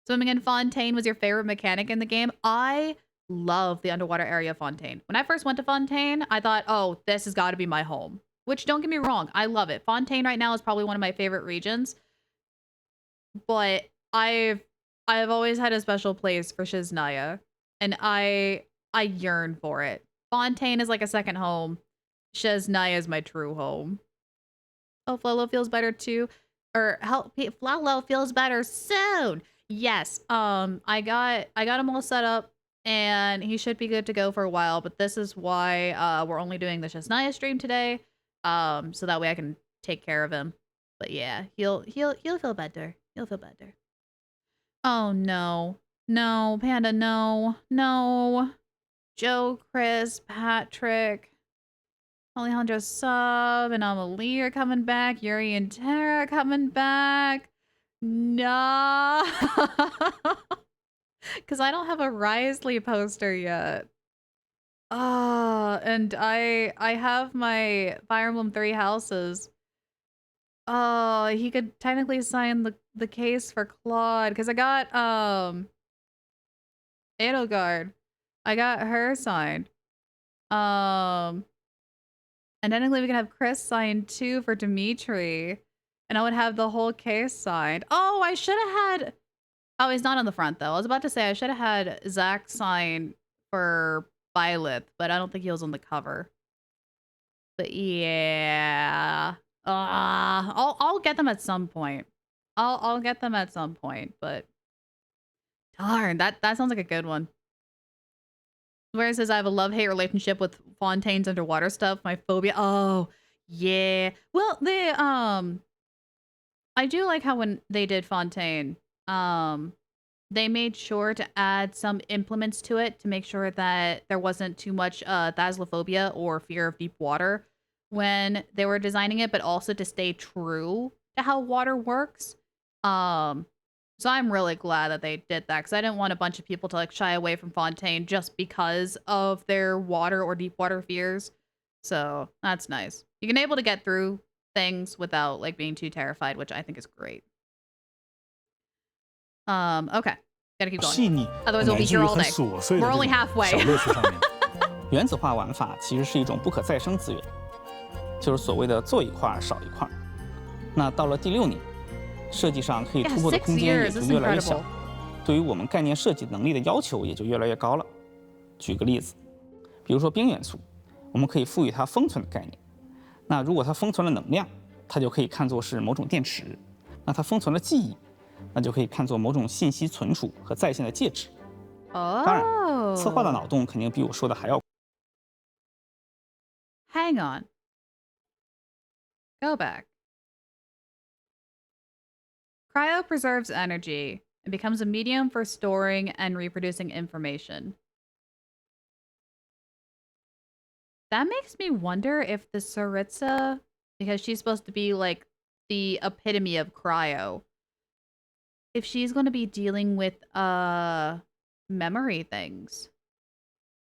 Swimming in Fontaine was your favorite mechanic in the game? I love the underwater area of Fontaine. When I first went to Fontaine, I thought, oh, this has got to be my home. Which, don't get me wrong, I love it. Fontaine right now is probably one of my favorite regions. But I've always had a special place for Snezhnaya. And I yearn for it. Fontaine is like a second home. Snezhnaya is my true home. Oh, Flolo feels better too. Or Flolo feels better soon. Yes. I got him all set up. And he should be good to go for a while. But this is why we're only doing the Snezhnaya stream today. So that way I can take care of him. But yeah, he'll feel better. He'll feel better. Oh no. No, Panda, no. No. Joe, Chris, Patrick, Alejandro Sub, and Amalie are coming back. Yuri and Tara are coming back. No. Because I don't have a Risley poster yet. And I have my Fire Emblem 3 houses. Oh, he could technically sign the case for Claude because I got Edelgard. I got her signed. And technically we could have Chris sign 2 for Dimitri. And I would have the whole case signed. Oh, I should have had... Oh, he's not on the front, though. I was about to say I should have had Zach sign for Byleth, but I don't think he was on the cover. But yeah... I'll get them at some point. I'll get them at some point, but... Darn, that sounds like a good one. Where it says I have a love-hate relationship with Fontaine's underwater stuff. My phobia. Oh, yeah. Well, I do like how when they did Fontaine, they made sure to add some implements to it to make sure that there wasn't too much thalassophobia or fear of deep water when they were designing it, but also to stay true to how water works. So I'm really glad that they did that because I didn't want a bunch of people to like shy away from Fontaine just because of their water or deep water fears. So that's nice. You can able to get through things without like being too terrified, which I think is great. Okay. Gotta keep going. Otherwise we'll be here all day. We're only halfway. 原子化玩法其实是一种不可再生资源，就是所谓的做一块少一块。那到了第6年。 设计上可以突破的空间也就越来越小，对于我们概念设计能力的要求也就越来越高了。举个例子，比如说冰元素，我们可以赋予它封存的概念。那如果它封存了能量，它就可以看作是某种电池；那它封存了记忆，那就可以看作某种信息存储和在线的介质。当然，策划的脑洞肯定比我说的还要。Hang on. Go back. Cryo preserves energy and becomes a medium for storing and reproducing information. That makes me wonder if the Tsaritsa, because she's supposed to be like the epitome of cryo, if she's going to be dealing with memory things.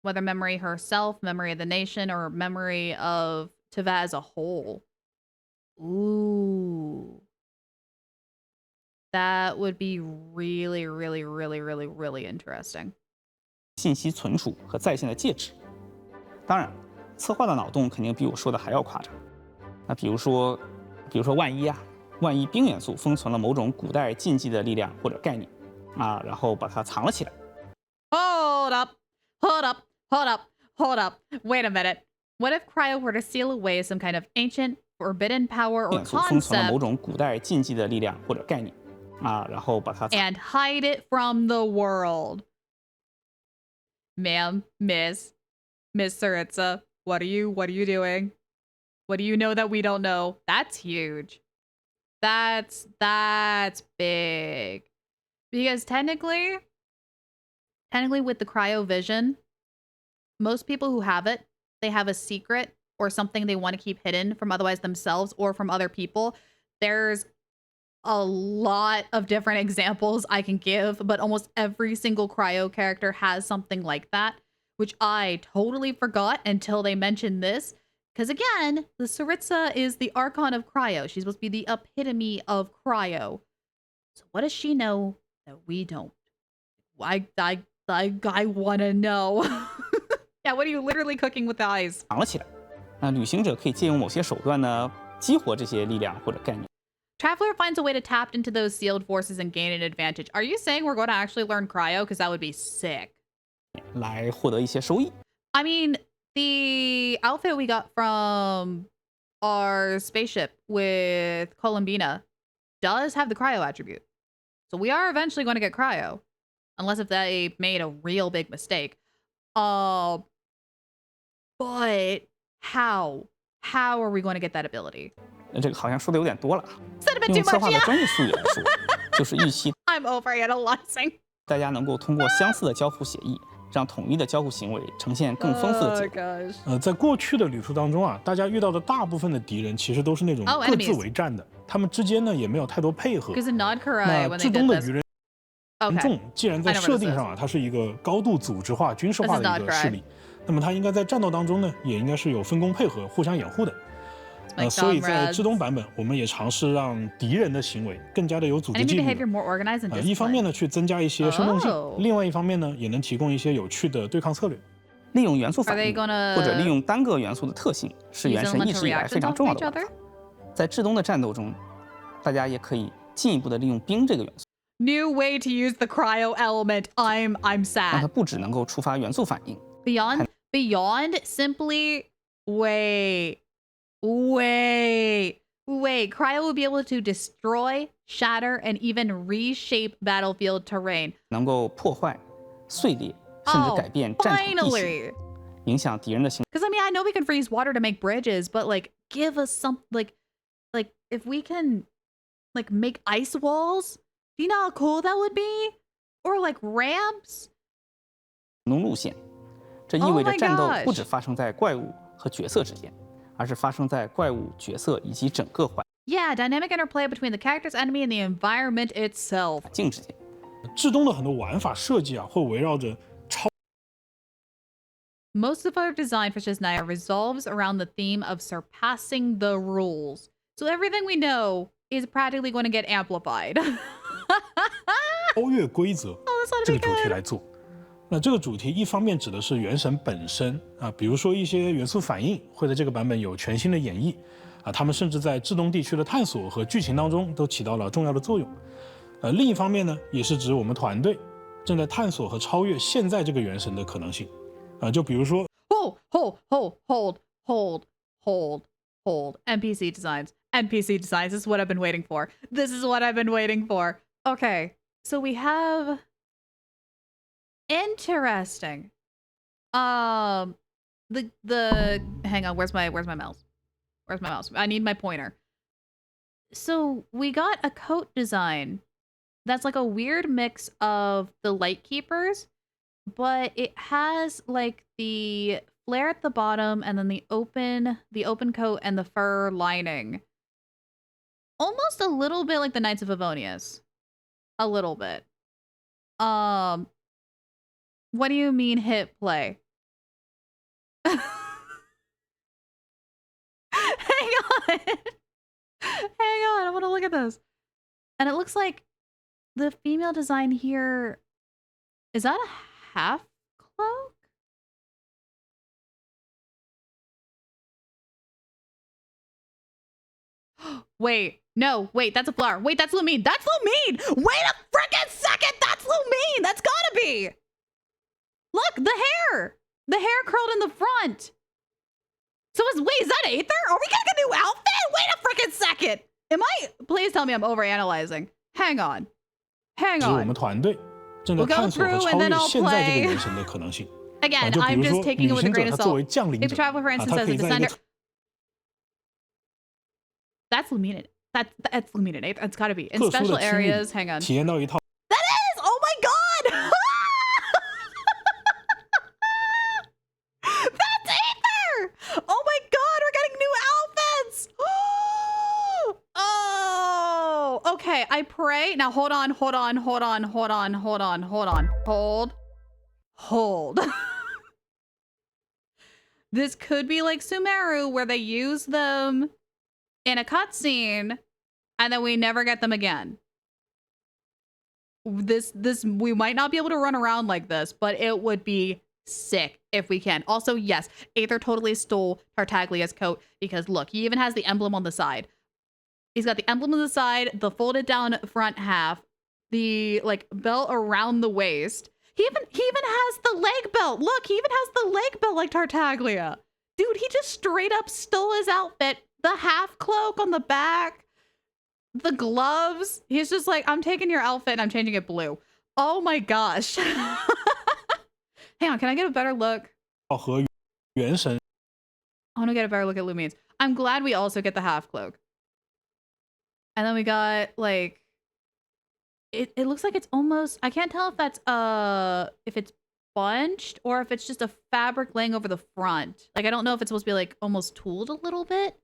Whether memory herself, memory of the nation, or memory of Teva as a whole. Ooh. That would be really, really, really, really, really interesting. 信息存储和在线的介质。当然，策划的脑洞肯定比我说的还要夸张。那比如说万一冰元素封存了某种古代禁忌的力量或者概念，然后把它藏了起来。Hold up, hold up, hold up, hold up. Wait a minute. What if Cryo were to seal away some kind of ancient, forbidden power or 元素封存了 concept 某种古代禁忌的力量或者概念，然后把它 and hide it from the world? Ma'am, Miss Tsaritsa, what are you doing? What do you know that we don't know? That's huge. That's big. Because technically with the cryo vision, most people who have it, they have a secret or something they want to keep hidden from otherwise themselves or from other people. There's a lot of different examples I can give, but almost every single cryo character has something like that, which I totally forgot until they mentioned this. Because again, the Tsaritsa is the Archon of cryo. She's supposed to be the epitome of cryo. So what does she know that we don't? I want to know. Yeah, what are you literally cooking with the eyes? 藏了起来。那旅行者可以借用某些手段呢，激活这些力量或者概念。 Traveler finds a way to tap into those sealed forces and gain an advantage. Are you saying we're going to actually learn cryo? Because that would be sick. 来获得一些收益。 I mean, the outfit we got from our spaceship with Columbina does have the cryo attribute. So we are eventually going to get cryo. Unless if they made a real big mistake. But how? How are we going to get that ability? 这个好像说的有点多了。 Said a bit 用 too 策 much, 划的 yeah. 专业术语来说，就是预期 I'm overanalyzing. 大家能够通过相似的交互协议，让统一的交互行为呈现更丰富的结果。在过去的旅途当中大家遇到的大部分的敌人其实都是那种各自为战的，他们之间呢也没有太多配合。那至东的愚人众既然在设定上它是一个高度组织化、军事化的一个势力，那么它应该在战斗当中呢也应该是有分工配合、互相掩护的。所以在至东版本，我们也尝试让敌人的行为更加的有组织纪律。一方面呢去增加一些生动性，另外一方面呢也能提供一些有趣的对抗策略。利用元素反应或者利用单个元素的特性是原神一直以来非常重要的玩法。在至东的战斗中，大家也可以进一步的利用冰这个元素。New way to use the cryo element. I'm 让 sad. 它不只能够触发元素反应 Beyond simply wait. Cryo will be able to destroy, shatter, and even reshape battlefield terrain. 能够破坏、碎裂，甚至改变战场地形，影响敌人的行。Because I mean, I know we can freeze water to make bridges, but like, give us some like if we can like make ice walls, do you know how cool that would be? Or like ramps? 路线，这意味着战斗不只发生在怪物和角色之间，而是发生在怪物、角色以及整个环。Yeah, dynamic interplay between the characters, enemy, and the environment itself. 境之间，至东的很多玩法设计啊，会围绕着超。Most of our design for Snezhnaya revolves around the theme of surpassing the rules. So everything we know is practically going to get amplified. 超越规则这个主题来做。那这个主题一方面指的是原神本身啊，比如说一些元素反应会在这个版本有全新的演绎啊，他们甚至在至东地区的探索和剧情当中都起到了重要的作用。另一方面呢，也是指我们团队正在探索和超越现在这个原神的可能性啊，就比如说 Hold. NPC designs. This is what I've been waiting for. Okay, so we have interesting. Hang on, where's my mouse? I need my pointer. So we got a coat design that's like a weird mix of the light keepers, but it has like the flare at the bottom and then the open coat and the fur lining. Almost a little bit like the Knights of Favonius. A little bit. What do you mean hit play? Hang on. I want to look at this. And it looks like the female design here, is that a half cloak? Wait, that's a flower. Wait, that's Lumine. That's Lumine! Wait a frickin' second! That's Lumine! That's gotta be! Look, the hair! The hair curled in the front. So is that Aether? Are we getting a new outfit? Wait a frickin' second! Please tell me I'm overanalyzing. Hang on. 我们团队正在探索和超越现在这个原神的可能性。 Again, I'm just taking it with a grain of salt. If traveler, for instance, says the descender. That's Lumine. That's Lumine. It's gotta be. In special areas, hang on. That is! Oh my god! That's Aether! Oh my god, we're getting new outfits! Oh! Okay, I pray. Now hold on. Hold. This could be like Sumeru, where they use them in a cutscene, and then we never get them again. This we might not be able to run around like this, but it would be sick if we can. Also, yes, Aether totally stole Tartaglia's coat because look, he even has the emblem on the side. He's got the emblem on the side, the folded down front half, the like belt around the waist. He even has the leg belt. Look, he even has the leg belt like Tartaglia. Dude, he just straight up stole his outfit. The half cloak on the back, the gloves. He's just like, I'm taking your outfit and I'm changing it blue. Oh my gosh. Hang on, can I get a better look? I want to get a better look at Lumine's. I'm glad we also get the half cloak. And then we got like, it looks like it's almost, I can't tell if that's if it's bunched or if it's just a fabric laying over the front. Like I don't know if it's supposed to be like almost tooled a little bit.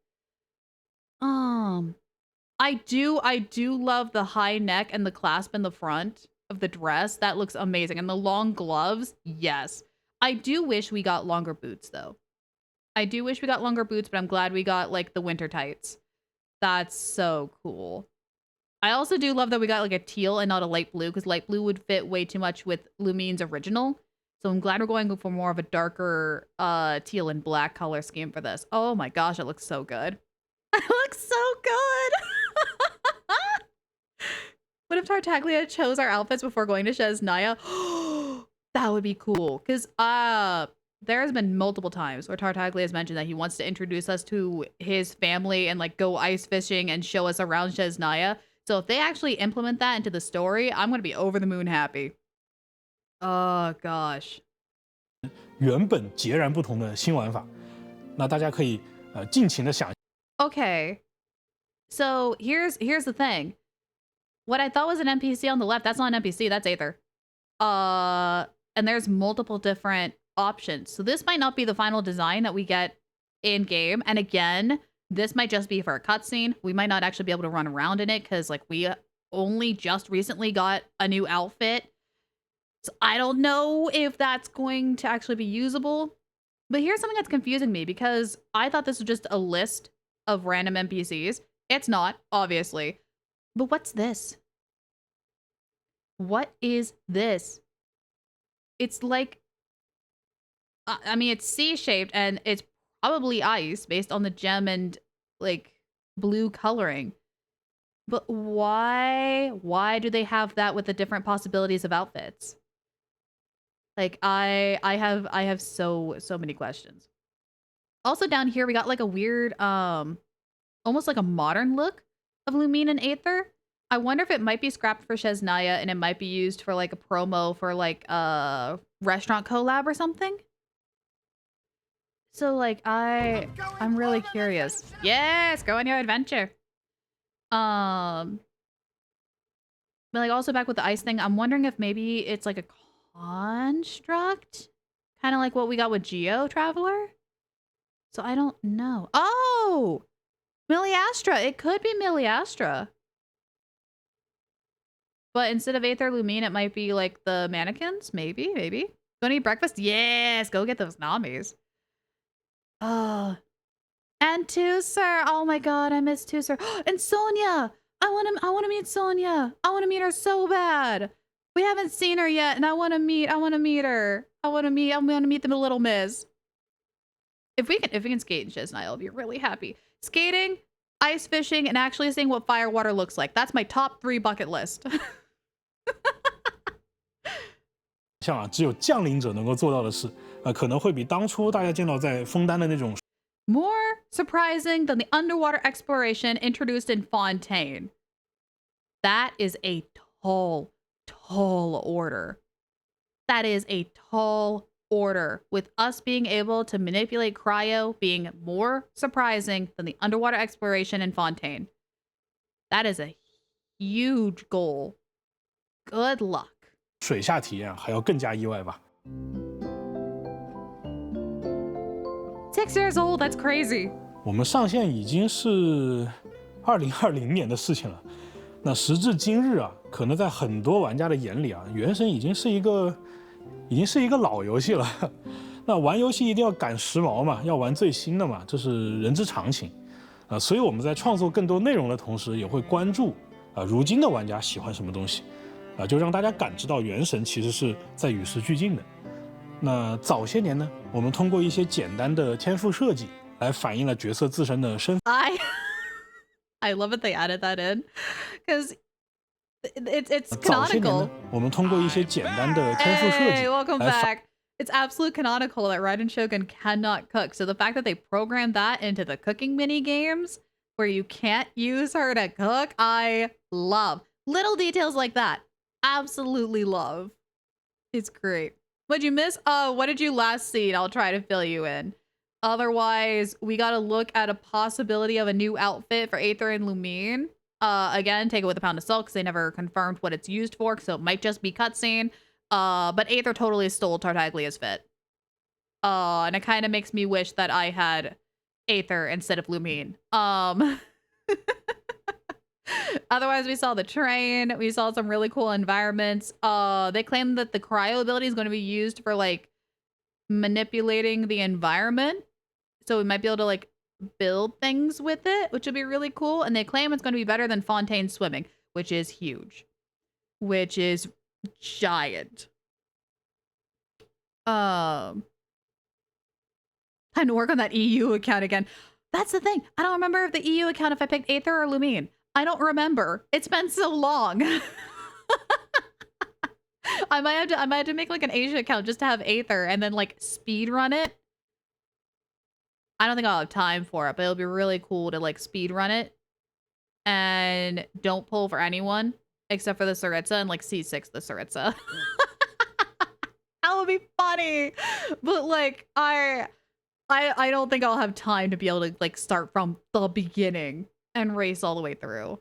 I do love the high neck and the clasp in the front of the dress. That looks amazing. And the long gloves, yes. I do wish we got longer boots though. But I'm glad we got like the winter tights. That's so cool. I also do love that we got like a teal and not a light blue, because light blue would fit way too much with Lumine's original. So I'm glad we're going for more of a darker teal and black color scheme for this. Oh my gosh, it looks so good. It looks so good. What if Tartaglia chose our outfits before going to Snezhnaya? That would be cool. Because there has been multiple times where Tartaglia has mentioned that he wants to introduce us to his family and like go ice fishing and show us around Snezhnaya. So if they actually implement that into the story, I'm going to be over the moon happy. Oh gosh. 原本截然不同的新玩法，那大家可以尽情的想。Okay, so here's the thing. What I thought was an NPC on the left, that's not an NPC, that's Aether. And there's multiple different options. So this might not be the final design that we get in game. And again, this might just be for a cutscene. We might not actually be able to run around in it because like we only just recently got a new outfit. So I don't know if that's going to actually be usable. But here's something that's confusing me because I thought this was just a list of random NPCs. It's not, obviously. But what's this? What is this? It's like, I mean, it's C-shaped and it's probably ice based on the gem and like blue coloring. But why? Why do they have that with the different possibilities of outfits? Like I have so many questions. Also down here we got like a weird almost like a modern look of Lumine and Aether. I wonder if it might be scrapped for Snezhnaya and it might be used for like a promo for like a restaurant collab or something. So like I'm really curious. Yes, go on your adventure. But like also back with the ice thing, I'm wondering if maybe it's like a construct, kind of like what we got with Geo Traveler. So I don't know. Oh, Miliastra. It could be Miliastra. But instead of Aether Lumine, it might be like the mannequins. Maybe. Gonna eat breakfast? Yes, go get those Namis. Oh. And Tusser. Oh my god, I miss Tusser. And Sonia. I wanna meet Sonia. I wanna meet her so bad. We haven't seen her yet, and I wanna meet her. I'm gonna meet the little Miz. If we can skate in Snezhnaya, I'll be really happy. Skating, ice fishing, and actually seeing what firewater looks like. That's my top 3 bucket list. 像啊，只有降临者能够做到的事，可能会比当初大家见到在枫丹的那种 more surprising than the underwater exploration introduced in Fontaine. That is a tall order. That is a tall order, with us being able to manipulate cryo being more surprising than the underwater exploration in Fontaine. That is a huge goal. Good luck. 水下体验还要更加意外吧。6 years old, that's crazy. 我们上线已经是2020年的事情了，那时至今日啊，可能在很多玩家的眼里啊，《原神》已经是一个老游戏了。那玩游戏一定要赶时髦嘛，要玩最新的嘛，这是人之常情。所以我们在创作更多内容的同时，也会关注如今的玩家喜欢什么东西，就让大家感知到《原神》其实是在与时俱进的。那早些年呢，我们通过一些简单的天赋设计来反映了角色自身的身份。I love it they added that in, because it's canonical. 我们通过一些简单的天赋设计 welcome back. It's absolute canonical that Raiden Shogun cannot cook. So the fact that they programmed that into the cooking mini games where you can't use her to cook, I love. Little details like that. Absolutely love. It's great. What'd you miss? Oh, what did you last see? I'll try to fill you in. Otherwise, we got to look at a possibility of a new outfit for Aether and Lumine. Again, take it with a pound of salt because they never confirmed what it's used for, so it might just be cutscene. But Aether totally stole Tartaglia's fit. And it kind of makes me wish that I had Aether instead of Lumine. Otherwise, we saw the train. We saw some really cool environments. They claim that the cryo ability is going to be used for like manipulating the environment. So we might be able to like build things with it, which would be really cool. And they claim it's going to be better than Fontaine swimming, which is huge, which is giant. Time to work on that EU account again. That's the thing. I don't remember if the EU account, if I picked Aether or Lumine. I don't remember. It's been so long. I might have to make like an Asia account just to have Aether and then like speed run it. I don't think I'll have time for it, but it'll be really cool to like speed run it and don't pull for anyone except for the Saritsa and like C6 the Saritsa. That would be funny. But like I don't think I'll have time to be able to like start from the beginning and race all the way through.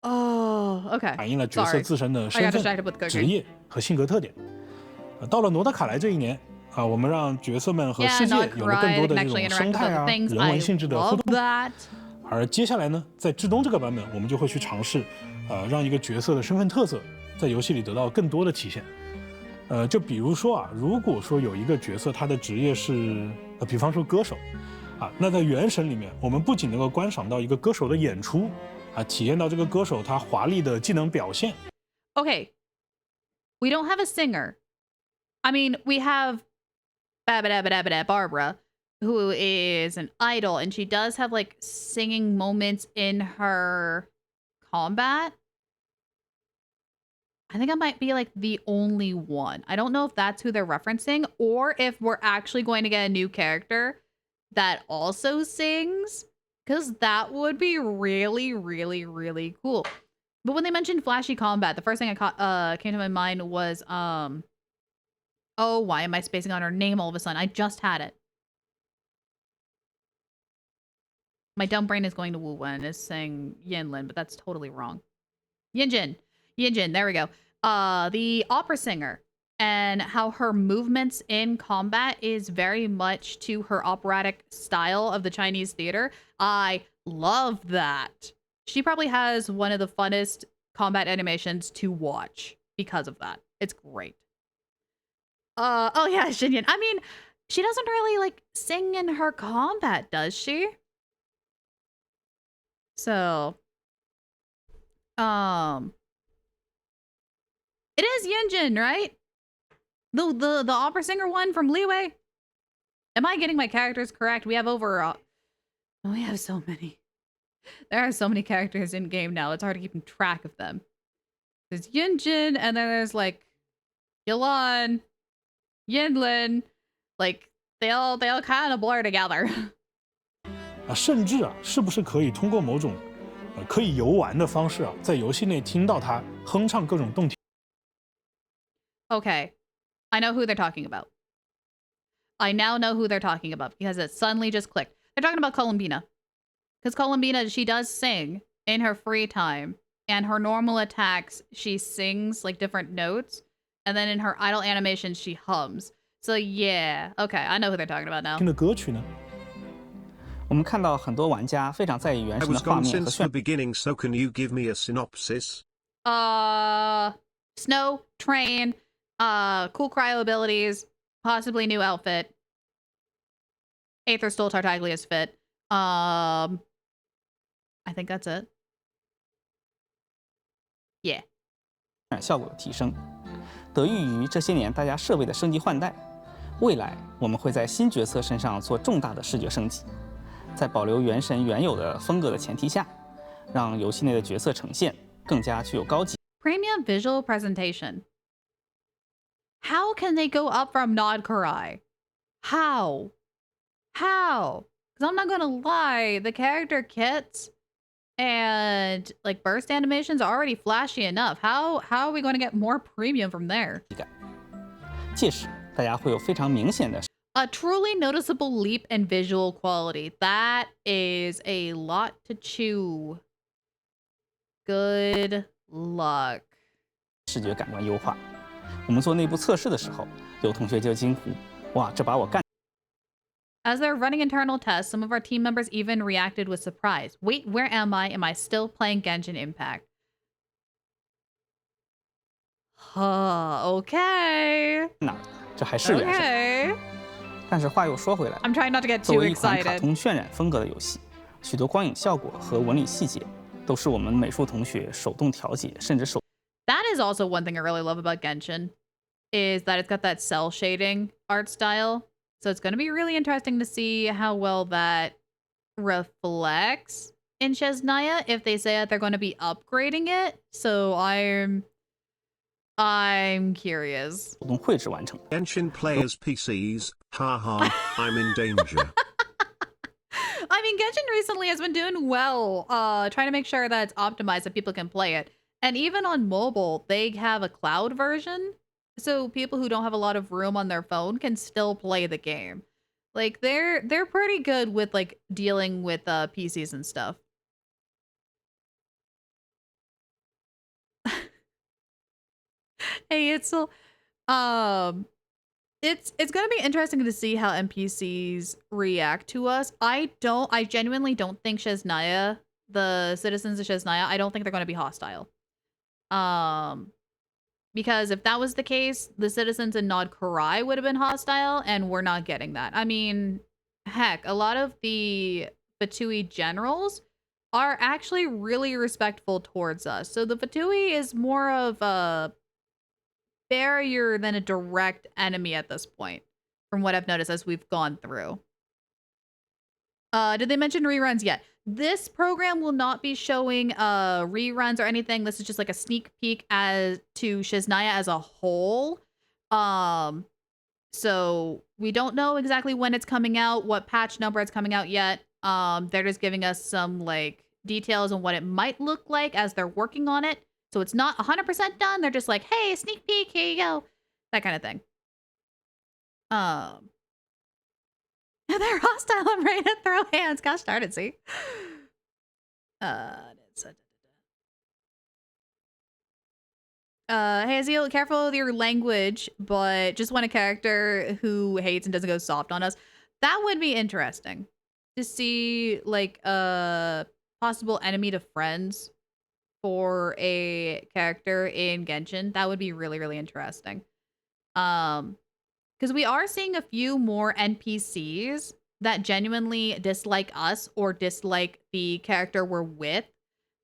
Oh, okay. 反映了角色自身的身份、职业和性格特点。到了诺德卡莱这一年我们让角色们和世界有了更多的这种生态人文性质的互动。而接下来呢，在至东这个版本，我们就会去尝试，让一个角色的身份特色在游戏里得到更多的体现。就比如说如果说有一个角色他的职业是，比方说歌手，那在原神里面，我们不仅能够观赏到一个歌手的演出，体验到这个歌手他华丽的技能表现。Okay, we don't have a singer. I mean, we have Barbara, who is an idol, and she does have like singing moments in her combat. I think I might be like the only one. I don't know if that's who they're referencing or if we're actually going to get a new character that also sings, because that would be really, really, really cool. But when they mentioned flashy combat, the first thing I came to my mind was, oh, why am I spacing on her name all of a sudden? I just had it. My dumb brain is going to Wu Wen is saying Yinlin, but that's totally wrong. Yinjin, there we go. The opera singer and how her movements in combat is very much to her operatic style of the Chinese theater. I love that. She probably has one of the funnest combat animations to watch because of that. It's great. Oh yeah, Xinyan. I mean, she doesn't really like sing in her combat, does she? So, it is Yinjin, right? The opera singer one from Liwei. Am I getting my characters correct? We have over we have so many. There are so many characters in game now. It's hard to keep track of them. There's Yinjin, and then there's like Yilan, Yinlin, like they all kind of blur together. 甚至是不是可以通过某种可以游玩的方式在游戏内听到他哼唱各种动听。Okay, I know who they're talking about. I now know who they're talking about because it suddenly just clicked. They're talking about Columbina. Because Columbina, she does sing in her free time. And her normal attacks, she sings like different notes. And then in her idle animations, she hums. So yeah, okay, I know who they're talking about now. 听的歌曲呢？我们看到很多玩家非常在意原神的画面和渲染。So can you give me a synopsis? Snow, train, cool cryo abilities, possibly new outfit. Aether stole Tartaglia's fit. I think that's it. Yeah. 效果的提升，得益于这些年大家设备的升级换代，未来我们会在新角色身上做重大的视觉升级，在保留原神原有的风格的前提下，让游戏内的角色呈现更加具有高级。Premium visual presentation. How can they go up from Nod Karai? How? Because I'm not gonna lie, the character kits and like burst animations are already flashy enough. How are we going to get more premium from there? 届时大家会有非常明显的 A truly noticeable leap in visual quality. That is a lot to chew. Good luck. 视觉感官优化。我们做内部测试的时候，有同学就惊呼：“哇，这把我干！” As they're running internal tests, some of our team members even reacted with surprise. Wait, where am I? Am I still playing Genshin Impact? Okay. 哪？这还是原神。Okay. 但是话又说回来 I'm trying not to get 作 too 为一款卡 excited. 通渲染风格的游戏，许多光影效果和纹理细节都是我们美术同学手动调节，甚至手。That is also one thing I really love about Genshin. is that it's got that cell shading art style. So it's going to be really interesting to see how well that reflects in Snezhnaya if they say that they're going to be upgrading it. So I'm curious. Genshin players PCs, haha, I'm in danger. I mean, Genshin recently has been doing well, trying to make sure that it's optimized so people can play it. And even on mobile, they have a cloud version. So people who don't have a lot of room on their phone can still play the game. Like they're pretty good with like dealing with PCs and stuff. Hey, it's so it's gonna be interesting to see how NPCs react to us. I genuinely don't think Snezhnaya, the citizens of Snezhnaya, I don't think they're gonna be hostile. Because if that was the case, the citizens in Nod Karai would have been hostile, and we're not getting that. I mean, heck, a lot of the Fatui generals are actually really respectful towards us. So the Fatui is more of a barrier than a direct enemy at this point, from what I've noticed as we've gone through. Did they mention reruns yet? This program will not be showing reruns or anything. This is just like a sneak peek as to Snezhnaya as a whole. So we don't know exactly when it's coming out, what patch number it's coming out yet. They're just giving us some like details on what it might look like as they're working on it. So it's not 100% done. They're just like, hey, sneak peek, here you go. That kind of thing. They're hostile. I'm ready to throw hands. Gosh darn it, see? Hey, Azil, careful with your language, but just want a character who hates and doesn't go soft on us. That would be interesting to see, like, a possible enemy to friends for a character in Genshin. That would be really, really interesting. Because we are seeing a few more NPCs that genuinely dislike us or dislike the character we're with.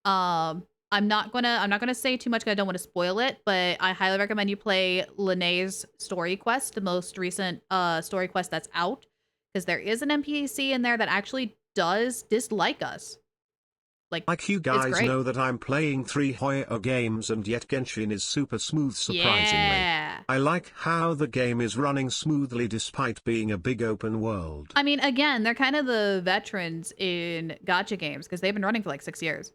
I'm not gonna say too much because I don't want to spoil it, but I highly recommend you play Linnea's story quest, the most recent story quest that's out, because there is an NPC in there that actually does dislike us. Like you guys know that I'm playing 3 Hoya games and yet Genshin is super smooth surprisingly. Yeah. I like how the game is running smoothly despite being a big open world. I mean, again, they're kind of the veterans in gacha games because they've been running for like 6 years.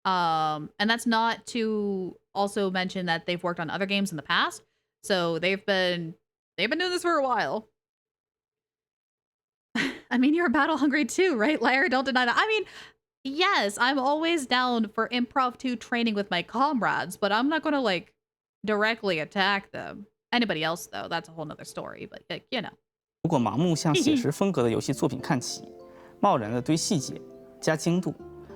And that's not to also mention that they've worked on other games in the past. So they've been doing this for a while. I mean, you're battle hungry too, right, Lyra? Don't deny that. I mean, yes, I'm always down for improv 2 training with my comrades, but I'm not going to, like, directly attack them. Anybody else, though, that's a whole nother story, but, like, you know. 如果盲目向写实风格的游戏作品看齐，贸然的堆细节加精度，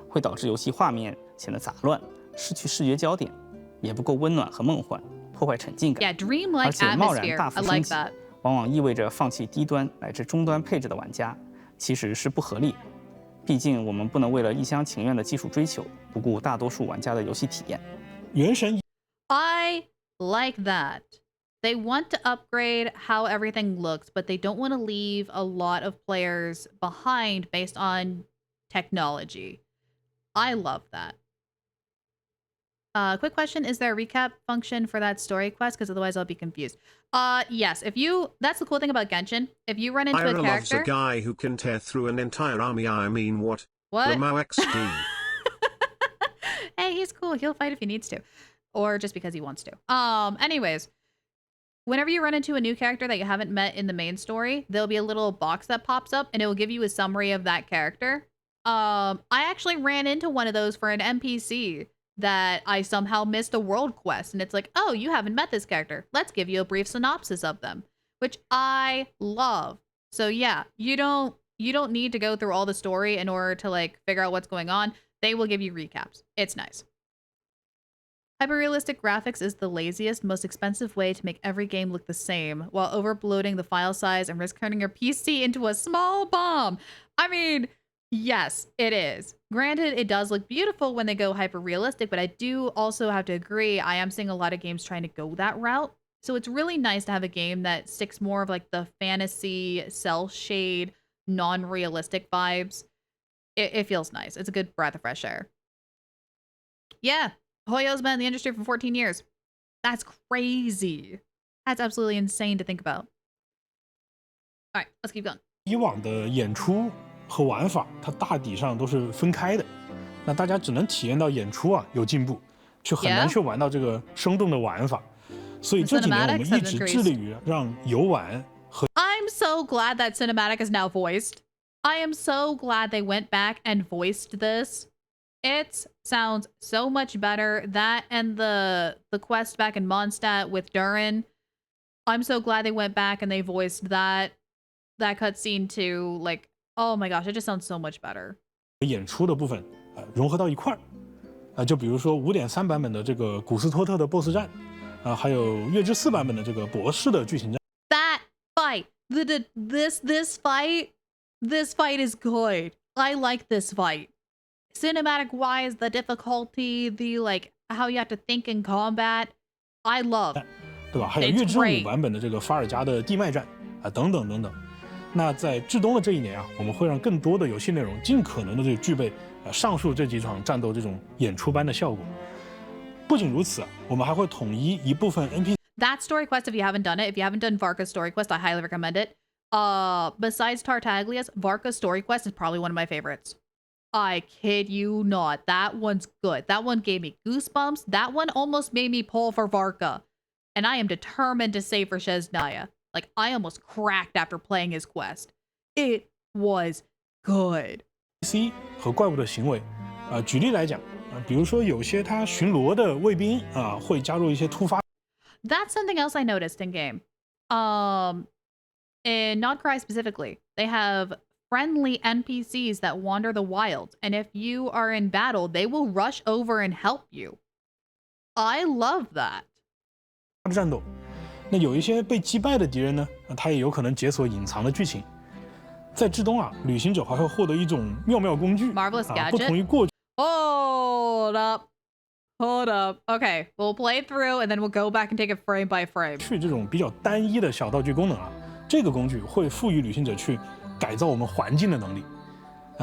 会导致游戏画面显得杂乱，失去视觉焦点，也不够温暖和梦幻，破坏沉浸感。Yeah, dreamlike 而且贸然 atmosphere. 大 I 幅升 like 级， that. 往往意味着放弃低端乃至中端配置的玩家，其实是不合理的。 毕竟，我们不能为了一厢情愿的技术追求，不顾大多数玩家的游戏体验。原神 I like that. They want to upgrade how everything looks, but they don't want to leave a lot of players behind based on technology. I love that. Quick question, is there a recap function for that story quest? Because otherwise I'll be confused. Yes, that's the cool thing about Genshin. If you run into Ira a character... loves a guy who can tear through an entire army. I mean, what? What? Ramo XD. Hey, he's cool. He'll fight if he needs to. Or just because he wants to. Anyways, whenever you run into a new character that you haven't met in the main story, there'll be a little box that pops up and it will give you a summary of that character. I actually ran into one of those for an NPC that I somehow missed a world quest, and it's like, oh, you haven't met this character. Let's give you a brief synopsis of them, which I love. So yeah, you don't need to go through all the story in order to like figure out what's going on. They will give you recaps. It's nice. Hyper-realistic graphics is the laziest, most expensive way to make every game look the same, while overbloating the file size and risk turning your PC into a small bomb. I mean, yes, it is. Granted, it does look beautiful when they go hyper-realistic, but I do also have to agree, I am seeing a lot of games trying to go that route. So it's really nice to have a game that sticks more of like the fantasy, cell shade, non-realistic vibes. It feels nice. It's a good breath of fresh air. Yeah, Hoyo's been in the industry for 14 years. That's crazy. That's absolutely insane to think about. All right, let's keep going. 以往的演出和玩法，它大体上都是分开的，那大家只能体验到演出啊有进步，却很难去玩到这个生动的玩法。所以这几年我们一直致力于让游玩和。I'm so glad that cinematic is now voiced. I am so glad they went back and voiced this. It sounds so much better. That and the quest back in Mondstadt with Durin. I'm so glad they went back and they voiced that cutscene too. Like, oh my gosh, it just sounds so much better. 演出的部分融合到一块儿就比如说5.3版本的这个古斯托特的 BOSS 战还有月之4版本的这个博士的剧情战。That fight, this fight is good. I like this fight. Cinematic wise, the difficulty, the like how you have to think in combat, I love. 对吧？还有月之5版本的这个法尔加的地脉战等等等等。那在至冬的这一年啊，我们会让更多的游戏内容尽可能的就具备上述这几场战斗这种演出般的效果。不仅如此，我们还会统一一部分 NPC。That story quest, if you haven't done it, if you haven't done Varka's story quest, I highly recommend it. Besides Tartaglia's, Varka's story quest is probably one of my favorites. I kid you not. That one's good. That one gave me goosebumps. That one almost made me pull for Varka. And I am determined to save for Snezhnaya. Like, I almost cracked after playing his quest. It was good. NPC 和怪物的行为举例来讲比如说有些他巡逻的卫兵会加入一些突发。That's something else I noticed in game. In Nodcry specifically, they have friendly NPCs that wander the wilds, and if you are in battle, they will rush over and help you. I love that. 战斗，那有一些被击败的敌人呢，他也有可能解锁隐藏的剧情。在至冬旅行者还会获得一种妙妙工具 Marvelous gadget. 不同于过去。Hold up. Okay, we'll play through and then we'll go back and take it frame by frame. 去这种比较单一的小道具功能这个工具会赋予旅行者去改造我们环境的能力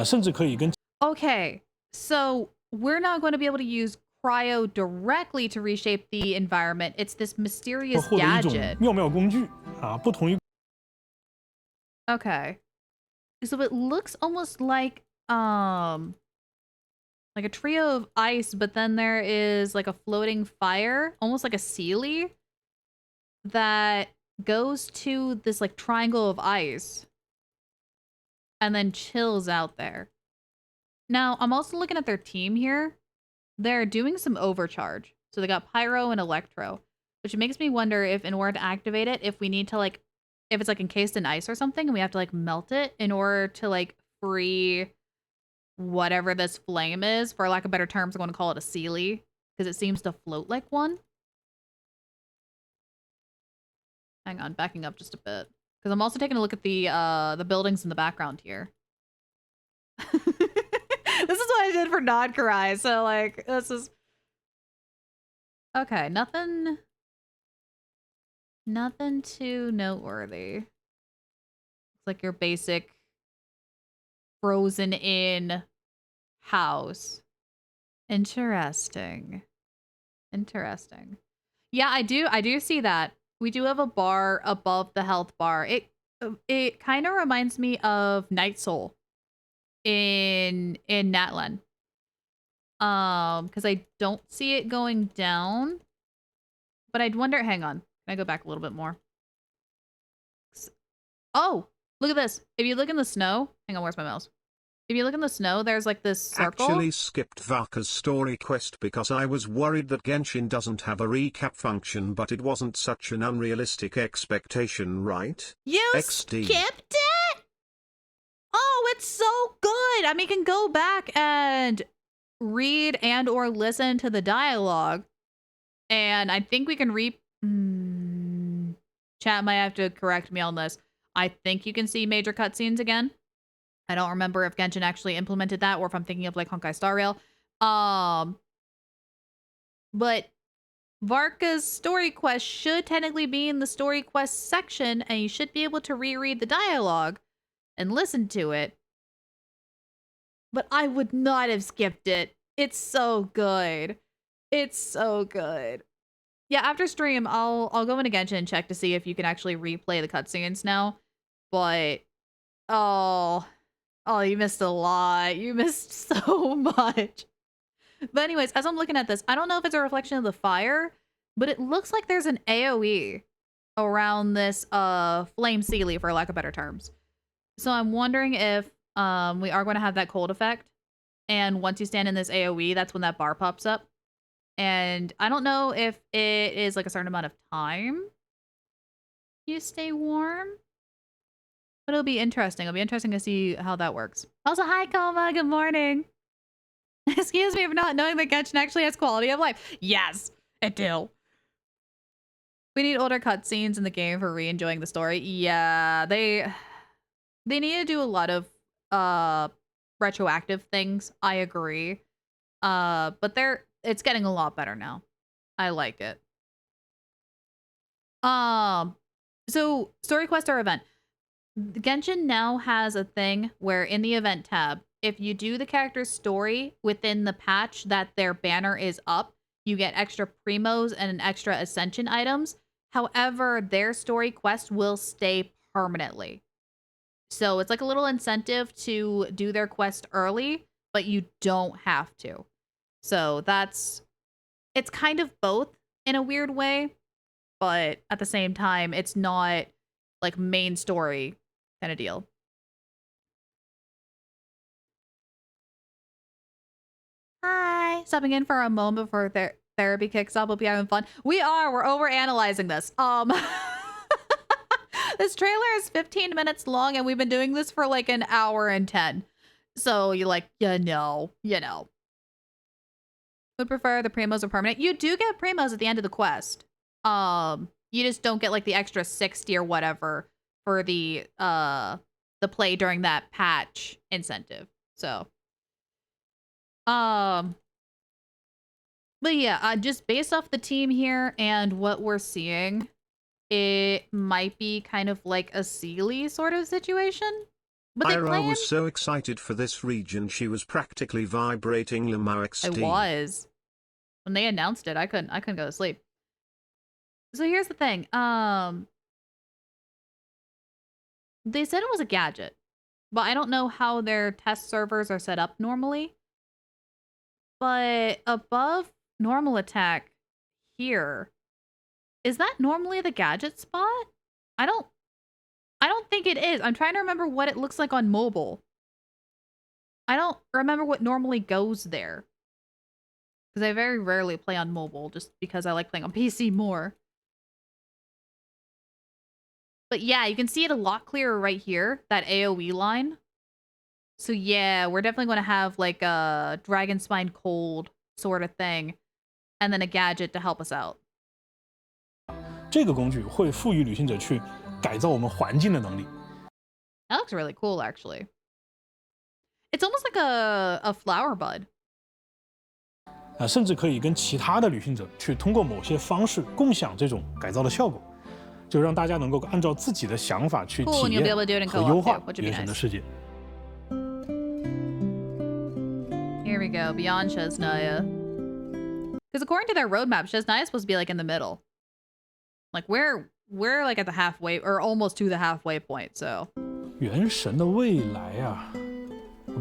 甚至可以跟。Okay, so we're not going to be able to use cryo directly to reshape the environment. It's this mysterious gadget. 妙妙工具不同于。Okay, so it looks almost like a trio of ice, but then there is like a floating fire, almost like a Sealy, that goes to this like triangle of ice and then chills out there. Now, I'm also looking at their team here. They're doing some overcharge. So they got Pyro and Electro, which makes me wonder if in order to activate it, if we need to like, if it's like encased in ice or something, and we have to like melt it in order to like free whatever this flame is. For lack of better terms, I'm going to call it a Sealy because it seems to float like one. Hang on, backing up just a bit because I'm also taking a look at the buildings in the background here. This is what I did for Nodkarai, so like this is okay. Nothing too noteworthy. It's like your basic frozen in house. Interesting. Yeah, I do see that. We do have a bar above the health bar. It kind of reminds me of Night Soul in Natlan. Because I don't see it going down. But I'd wonder, hang on. Can I go back a little bit more? Oh, look at this. If you look in the snow, hang on, where's my mouse? If you look in the snow, there's like this circle. Actually skipped Varka's story quest because I was worried that Genshin doesn't have a recap function, but it wasn't such an unrealistic expectation, right? You XD. skipped it? Oh, it's so good. I mean, you can go back and read and or listen to the dialogue. And I think we can Chat might have to correct me on this. I think you can see major cutscenes again. I don't remember if Genshin actually implemented that or if I'm thinking of like Honkai Star Rail. But Varka's story quest should technically be in the story quest section, and you should be able to reread the dialogue and listen to it. But I would not have skipped it. It's so good. It's so good. Yeah, after stream, I'll go into Genshin and check to see if you can actually replay the cutscenes now. But oh, you missed a lot. You missed so much. But anyways, as I'm looking at this, I don't know if it's a reflection of the fire, but it looks like there's an AoE around this flame Sealy, for lack of better terms. So I'm wondering if we are going to have that cold effect. And once you stand in this AoE, that's when that bar pops up. And I don't know if it is like a certain amount of time you stay warm. But it'll be interesting. It'll be interesting to see how that works. Also, hi, Koma. Good morning. Excuse me for not knowing that Genshin actually has quality of life. Yes, it do. We need older cutscenes in the game for re-enjoying the story. Yeah, they need to do a lot of retroactive things. I agree. But it's getting a lot better now. I like it. So story quest or event. Genshin now has a thing where in the event tab, if you do the character's story within the patch that their banner is up, you get extra primos and extra ascension items. However, their story quest will stay permanently. So it's like a little incentive to do their quest early, but you don't have to. So it's kind of both in a weird way, but at the same time, it's not like main story kind of deal. Hi, stopping in for a moment before therapy kicks off. Hope you're having fun. We're over analyzing this. This trailer is 15 minutes long, and we've been doing this for like an hour and 10. So you're like, you know. Would prefer the primos are permanent. You do get primos at the end of the quest. You just don't get like the extra 60 or whatever for the play during that patch incentive. So but yeah, just based off the team here and what we're seeing, it might be kind of like a Sealy sort of situation. But Ira was so excited for this region, she was practically vibrating LMAO. I was. When they announced it, I couldn't go to sleep. So here's the thing. They said it was a gadget, but I don't know how their test servers are set up normally. But above normal attack here, is that normally the gadget spot? I don't think it is. I'm trying to remember what it looks like on mobile. I don't remember what normally goes there. Because I very rarely play on mobile just because I like playing on PC more. But yeah, you can see it a lot clearer right here, that AoE line. So yeah, we're definitely going to have like a Dragon Spine Cold sort of thing. And then a gadget to help us out. 这个工具会赋予旅行者去改造我们环境的能力。That looks really cool, actually. It's almost like a flower bud. 甚至可以跟其他的旅行者去通过某些方式共享这种改造的效果，就让大家能够按照自己的想法去体验和优化原神的世界。Here we go, beyond Snezhnaya. Because according to their roadmap, Snezhnaya is supposed to be like in the middle. Like we're like at the halfway or almost to the halfway point. So. 原神的未来啊。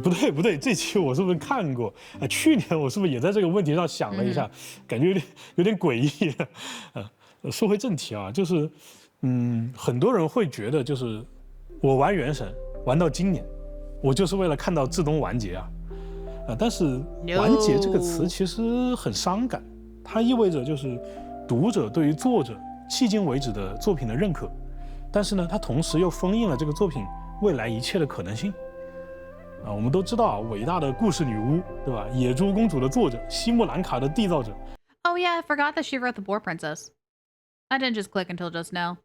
不对，这期我是不是看过？去年我是不是也在这个问题上想了一下，感觉有点诡异。说回正题啊，就是很多人会觉得，就是我玩原神玩到今年，我就是为了看到至东完结啊。但是完结这个词其实很伤感，它意味着就是读者对于作者迄今为止的作品的认可，但是呢，它同时又封印了这个作品未来一切的可能性。我们都知道啊，伟大的故事女巫，对吧？野猪公主的作者，西木兰卡的缔造者。Oh yeah, I forgot that she wrote the Boar Princess. I didn't just click until just now.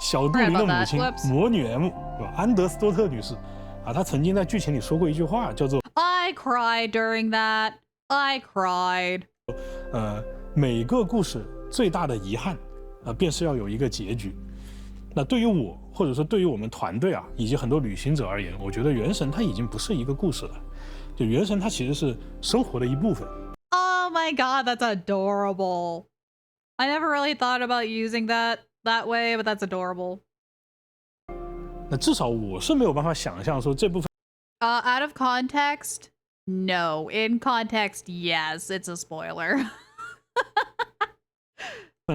小杜琳的母亲魔女 M， 对吧？安德斯多特女士，她曾经在剧情里说过一句话，叫做 I cried during that. I cried. 每个故事最大的遗憾，便是要有一个结局。那对于我，或者说对于我们团队啊，以及很多旅行者而言，我觉得《原神》它已经不是一个故事了，就《原神》它其实是生活的一部分。Oh my god, that's adorable. I never really thought about using that way, but that's adorable. 那至少我是没有办法想象说这部分。Out of context, no. In context, yes, it's a spoiler.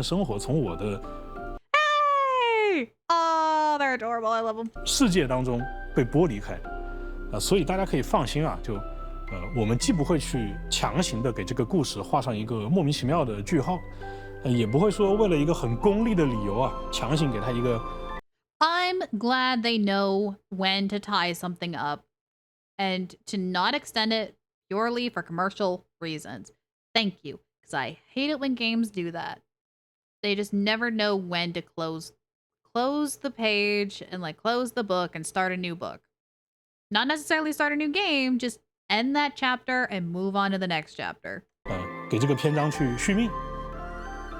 生活从我的 Hey! Oh, they're adorable. I love them. 世界当中被剥离开，所以大家可以放心啊，我们既不会去强行的给这个故事画上一个莫名其妙的句号，也不会说为了一个很功利的理由啊，强行给他一个。I'm glad they know when to tie something up and to not extend it purely for commercial reasons. Thank you, because I hate it when games do that. They just never know when to close the page and like close the book and start a new book. Not necessarily start a new game, just end that chapter and move on to the next chapter. 给这个篇章去续命。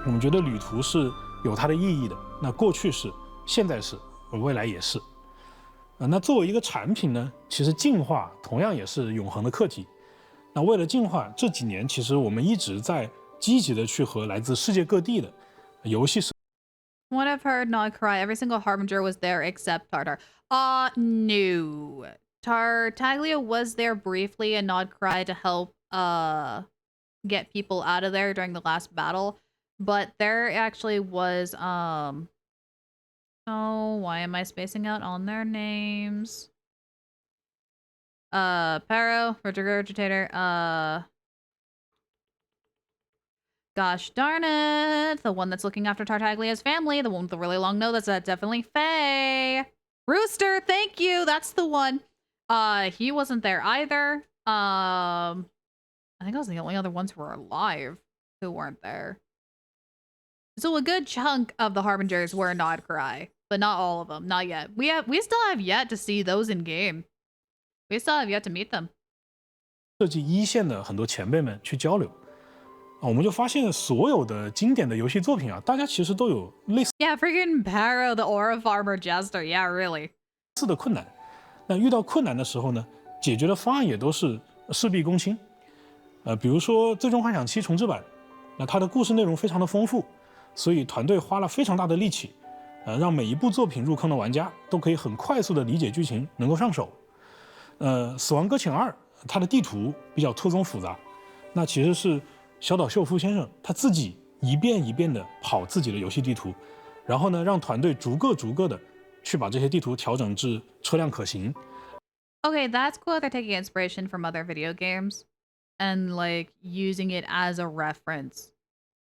我们觉得旅途是有它的意义的，那过去是，现在是，未来也是。那作为一个产品呢，其实进化同样也是永恒的课题。那为了进化，这几年其实我们一直在积极的去和来自世界各地的游戏是。What I've heard, not cry. Every single Harbinger was there except Tartar. No. Tartaglia was there briefly and Nod Cry to help get people out of there during the last battle. But there actually was oh, why am I spacing out on their names? Paro, Regurgitator, gosh darn it. The one that's looking after Tartaglia's family. The one with the really long nose. That's definitely Faye. Rooster, thank you. That's the one. He wasn't there either. I think I was the only other ones who were alive who weren't there. So a good chunk of the Harbingers were Nod Cry, but not all of them. Not yet. We still have yet to see those in game. We still have yet to meet them. 设计一线的很多前辈们去交流。我们就发现所有的经典的游戏作品啊，大家其实都有类似 Yeah, freaking Paro, the Aura Farmer Jester. Yeah, really. 的困难。那遇到困难的时候呢，解决的方案也都是事必躬亲。比如说《最终幻想7重置版》，那它的故事内容非常的丰富，所以团队花了非常大的力气，让每一部作品入坑的玩家都可以很快速的理解剧情，能够上手。死亡搁浅2，它的地图比较错综复杂，那其实是小岛秀夫先生他自己一遍一遍的跑自己的游戏地图，然后呢，让团队逐个的去把这些地图调整至车辆可行。Okay, that's cool. They're taking inspiration from other video games and like using it as a reference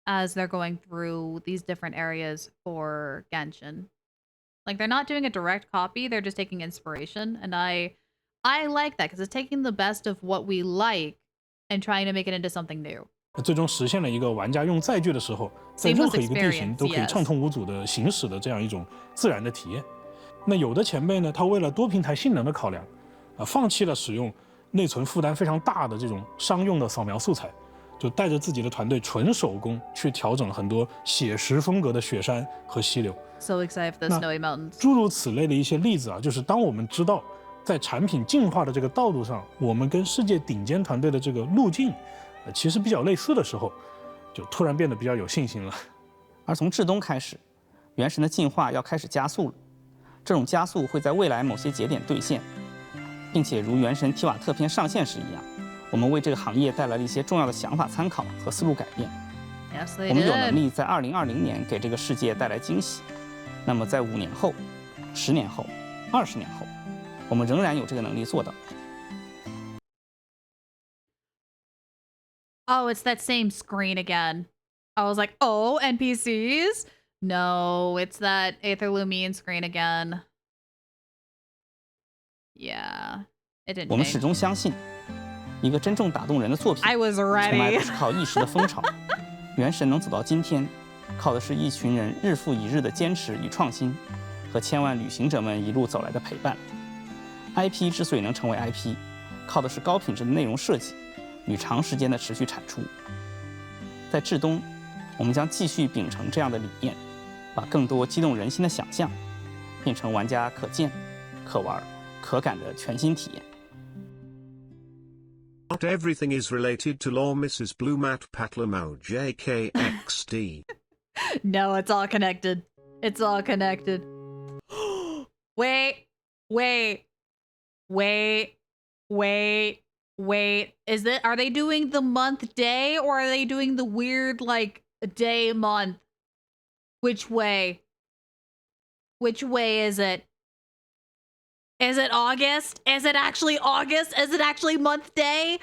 as they're going through these different areas for Genshin. Like they're not doing a direct copy, they're just taking inspiration, and I like that because it's taking the best of what we like and trying to make it into something new. 最终实现了一个玩家用载具的时候，在任何一个地形都可以畅通无阻的行驶的这样一种自然的体验。那有的前辈呢，他为了多平台性能的考量，放弃了使用内存负担非常大的这种商用的扫描素材，就带着自己的团队纯手工去调整很多写实风格的雪山和溪流。So excited for the snowy mountains. 诸如此类的一些例子啊，就是当我们知道在产品进化的这个道路上，我们跟世界顶尖团队的这个路径，其实比较类似的时候，就突然变得比较有信心了。而从至冬开始，原神的进化要开始加速了。这种加速会在未来某些节点兑现，并且如原神提瓦特篇上线时一样，我们为这个行业带来了一些重要的想法参考和思路改变。Yes, 我们有能力在2020年给这个世界带来惊喜。那么在5年后、10年后、20年后，我们仍然有这个能力做到。Oh, it's that same screen again. I was like, oh, NPCs? No, it's that Aether Lumine screen again. Yeah, it didn't. 我们始终相信，一个真正打动人的作品， I was ready. 从来不是靠一时的风潮。原神能走到今天，靠的是一群人日复一日的坚持与创新，和千万旅行者们一路走来的陪伴。IP 之所以能成为 IP， 靠的是高品质的内容设计与长时间的持续产出。在至冬，我们将继续秉承这样的理念，把更多激动人心的想象变成玩家可见、可玩、可感的全新体验。Not everything is related to law, Mrs. Blumat Patlamo JKXD. No, it's all connected. It's all connected. Wait. Are they doing the month day or are they doing the weird like day month? Which way? Which way is it? Is it August? Is it actually August? Is it actually month day?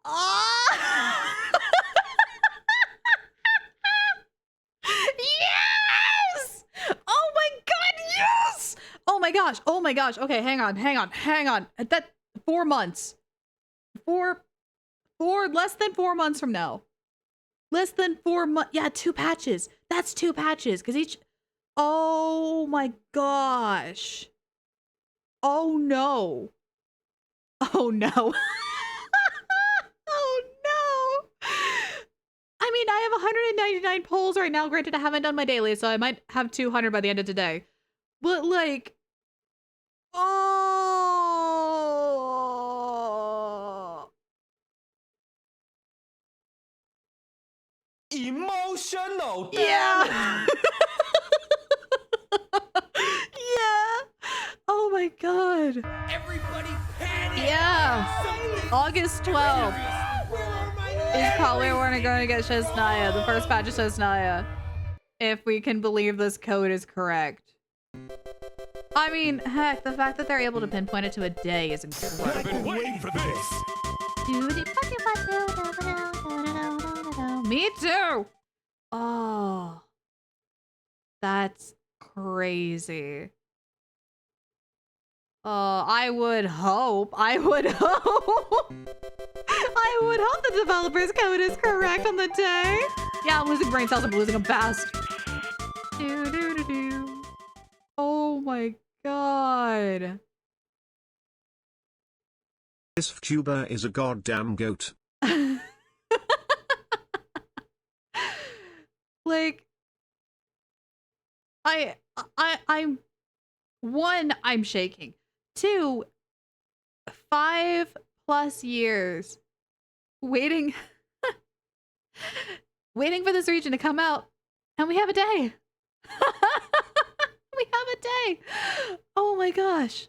Oh! Yes! Oh my god, yes! Oh my gosh. Oh my gosh. Okay, hang on. That 4 months. Less than 4 months from now. Less than 4 months. Yeah, 2 patches. That's 2 patches because each. Oh my gosh. Oh no. Oh no. Oh no. I mean, I have 199 polls right now. Granted, I haven't done my daily, so I might have 200 by the end of today. But like, oh. Emotional. Yeah. Yeah. Oh my god. Everybody panic. Yeah. August 12th is probably when we're going to get Snezhnaya, the first patch of Snezhnaya. If we can believe this code is correct. I mean, heck, the fact that they're able to pinpoint it to a day is incredible. I've been waiting for this. Me too. Oh, that's crazy. I would hope the developer's code is correct on the day. Yeah, I'm losing brain cells. I'm losing them fast. Oh my god. This VTuber is a goddamn goat. Like, I'm shaking. 2, 5+ years waiting for this region to come out, and we have a day. We have a day. Oh my gosh.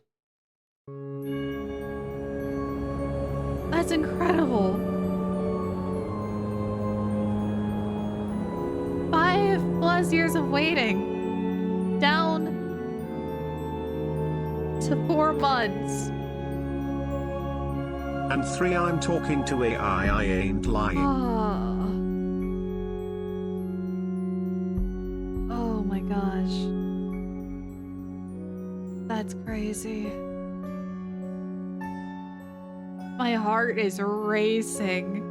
That's incredible. 5+ years of waiting. Down to 4 months. And 3, I'm talking to AI, I ain't lying. Oh my gosh. That's crazy. My heart is racing.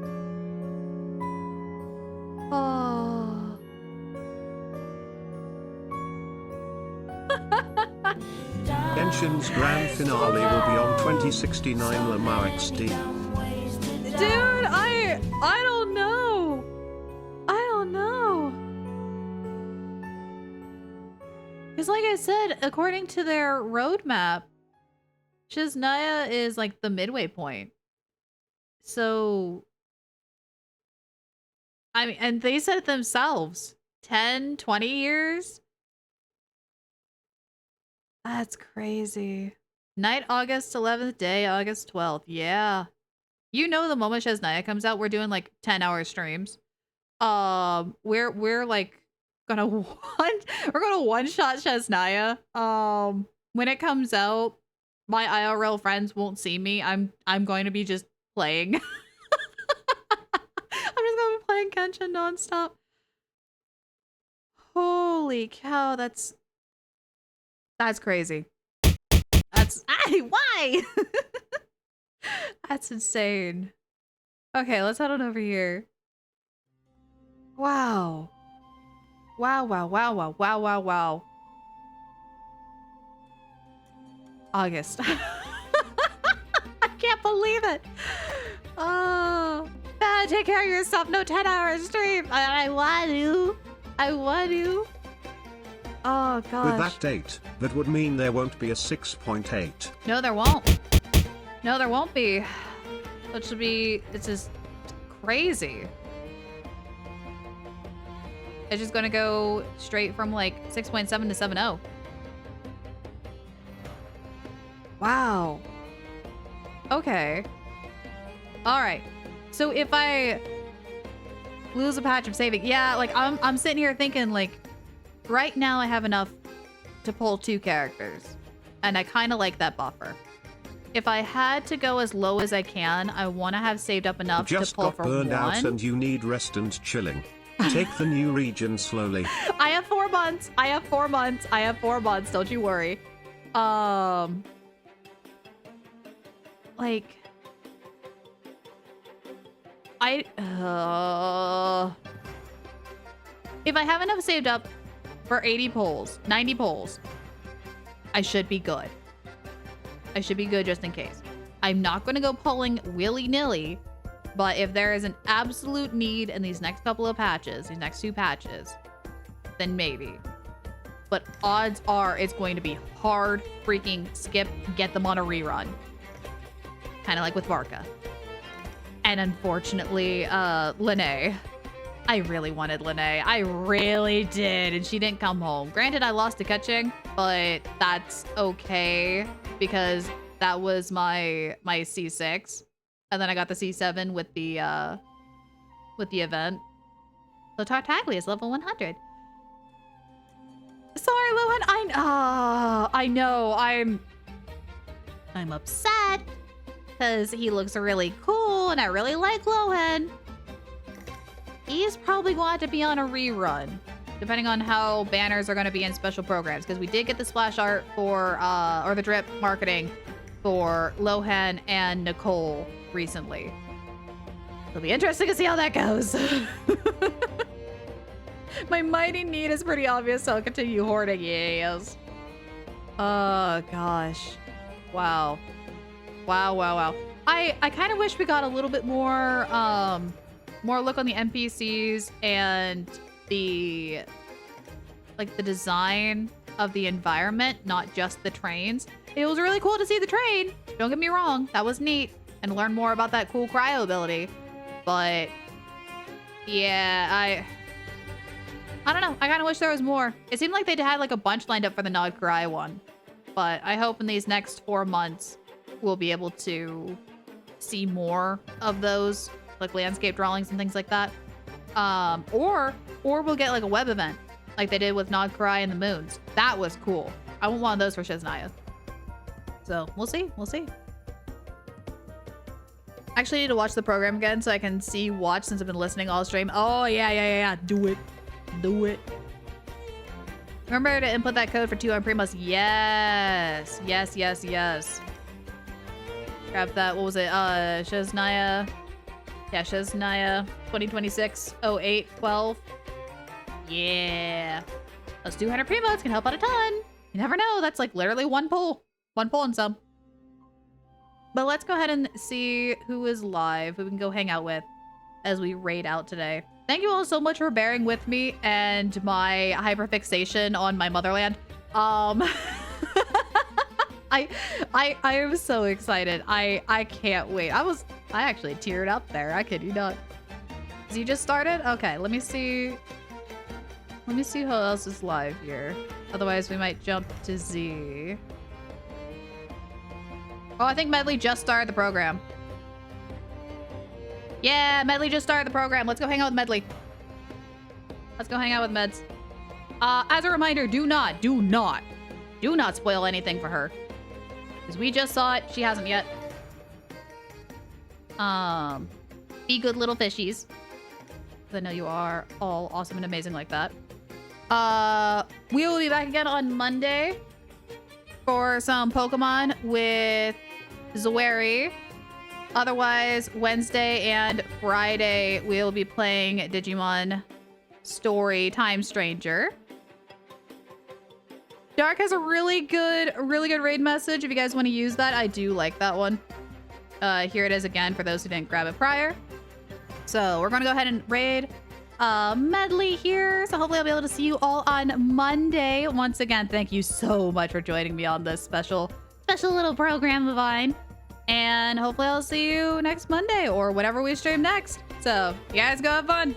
Oh. Genshin's grand finale will be on 2069 Lamau XD. Dude, I don't know. I don't know. Because like I said, according to their roadmap, Snezhnaya is like the midway point. So, I mean, and they said it themselves, 10, 20 years? That's crazy. Night August 11th, day August 12th. Yeah. You know, the moment Snezhnaya comes out, we're doing like 10-hour streams. We're like gonna one-shot Snezhnaya. When it comes out, my IRL friends won't see me. I'm going to be just playing. I'm just gonna be playing Genshin nonstop. Holy cow, that's crazy. Why? That's insane. Okay, let's head on over here. Wow. Wow. August. I can't believe it. Oh. Take care of yourself. No 10-hour stream. I want to. I want to. Oh, gosh. With that date, that would mean there won't be a 6.8. No, there won't. No, there won't be. Which would be... It's just crazy. It's just gonna go straight from like 6.7 to 7.0. Wow. Okay. All right. So if I lose a patch of saving, yeah, like I'm sitting here thinking like, right now I have enough to pull 2 characters, and I kind of like that buffer. If I had to go as low as I can, I want to have saved up enough to pull for 1. Just got burned out and you need rest and chilling. Take the new region slowly. I have 4 months. I have 4 months. I have 4 months. Don't you worry. Like, if I have enough saved up for 80 pulls, 90 pulls, I should be good. I should be good just in case. I'm not going to go pulling willy-nilly, but if there is an absolute need in these next couple of patches, these next 2 patches, then maybe. But odds are it's going to be hard freaking skip, get them on a rerun. Kind of like with Varka. And unfortunately, Lene. I really wanted Lene. I really did, and she didn't come home. Granted, I lost to Ketching, but that's okay because that was my C6, and then I got the C7 with the event. So Tartaglia is level 100. Sorry, Lohan. I know. I'm upset because he looks really cool, and I really like Lohan. He's probably going to be on a rerun, depending on how banners are going to be in special programs. Because we did get the splash art for, or the drip marketing for Lohan and Nicole recently. It'll be interesting to see how that goes. My mighty need is pretty obvious, so I'll continue hoarding. Yes. Oh, gosh. Wow. Wow. I kind of wish we got a little bit more, more look on the NPCs and the design of the environment, not just the trains. It was really cool to see the train. Don't get me wrong. That was neat. And learn more about that cool cryo ability. But yeah, I don't know. I kind of wish there was more. It seemed like they had like a bunch lined up for the Nod Cry one. But I hope in these next 4 months, we'll be able to see more of those, like landscape drawings and things like that. Or we'll get like a web event like they did with Nod Cry and the Moons. That was cool. I want one of those for Snezhnaya. So we'll see. I actually need to watch the program again so I can watch since I've been listening all stream. Oh, yeah. Do it. Remember to input that code for 2 on Primos. Yes. Grab that. What was it? Snezhnaya. Yeah, Snezhnaya 2026-08-12. Yeah. Those 200 Primos can help out a ton. You never know. That's like literally one pull. One pull and some. But let's go ahead and see who is live, who we can go hang out with as we raid out today. Thank you all so much for bearing with me and my hyperfixation on my motherland. I am so excited. I can't wait. I actually teared up there. I kid you not. So you just started? Okay, let me see who else is live here. Otherwise, we might jump to Z. Oh, I think Medley just started the program. Yeah, Medley just started the program. Let's go hang out with Medley. Let's go hang out with Meds. As a reminder, do not spoil anything for her. Because we just saw it. She hasn't yet. Be good little fishies. Because I know you are all awesome and amazing like that. We will be back again on Monday for some Pokemon with Zweri. Otherwise, Wednesday and Friday, we'll be playing Digimon Story Time Stranger. Dark has a really good raid message. If you guys want to use that, I do like that one. Here it is again for those who didn't grab it prior. So we're gonna go ahead and raid medley here. So hopefully I'll be able to see you all on Monday. Once again, thank you so much for joining me on this special little program of mine. And hopefully I'll see you next Monday or whenever we stream next. So you guys go have fun.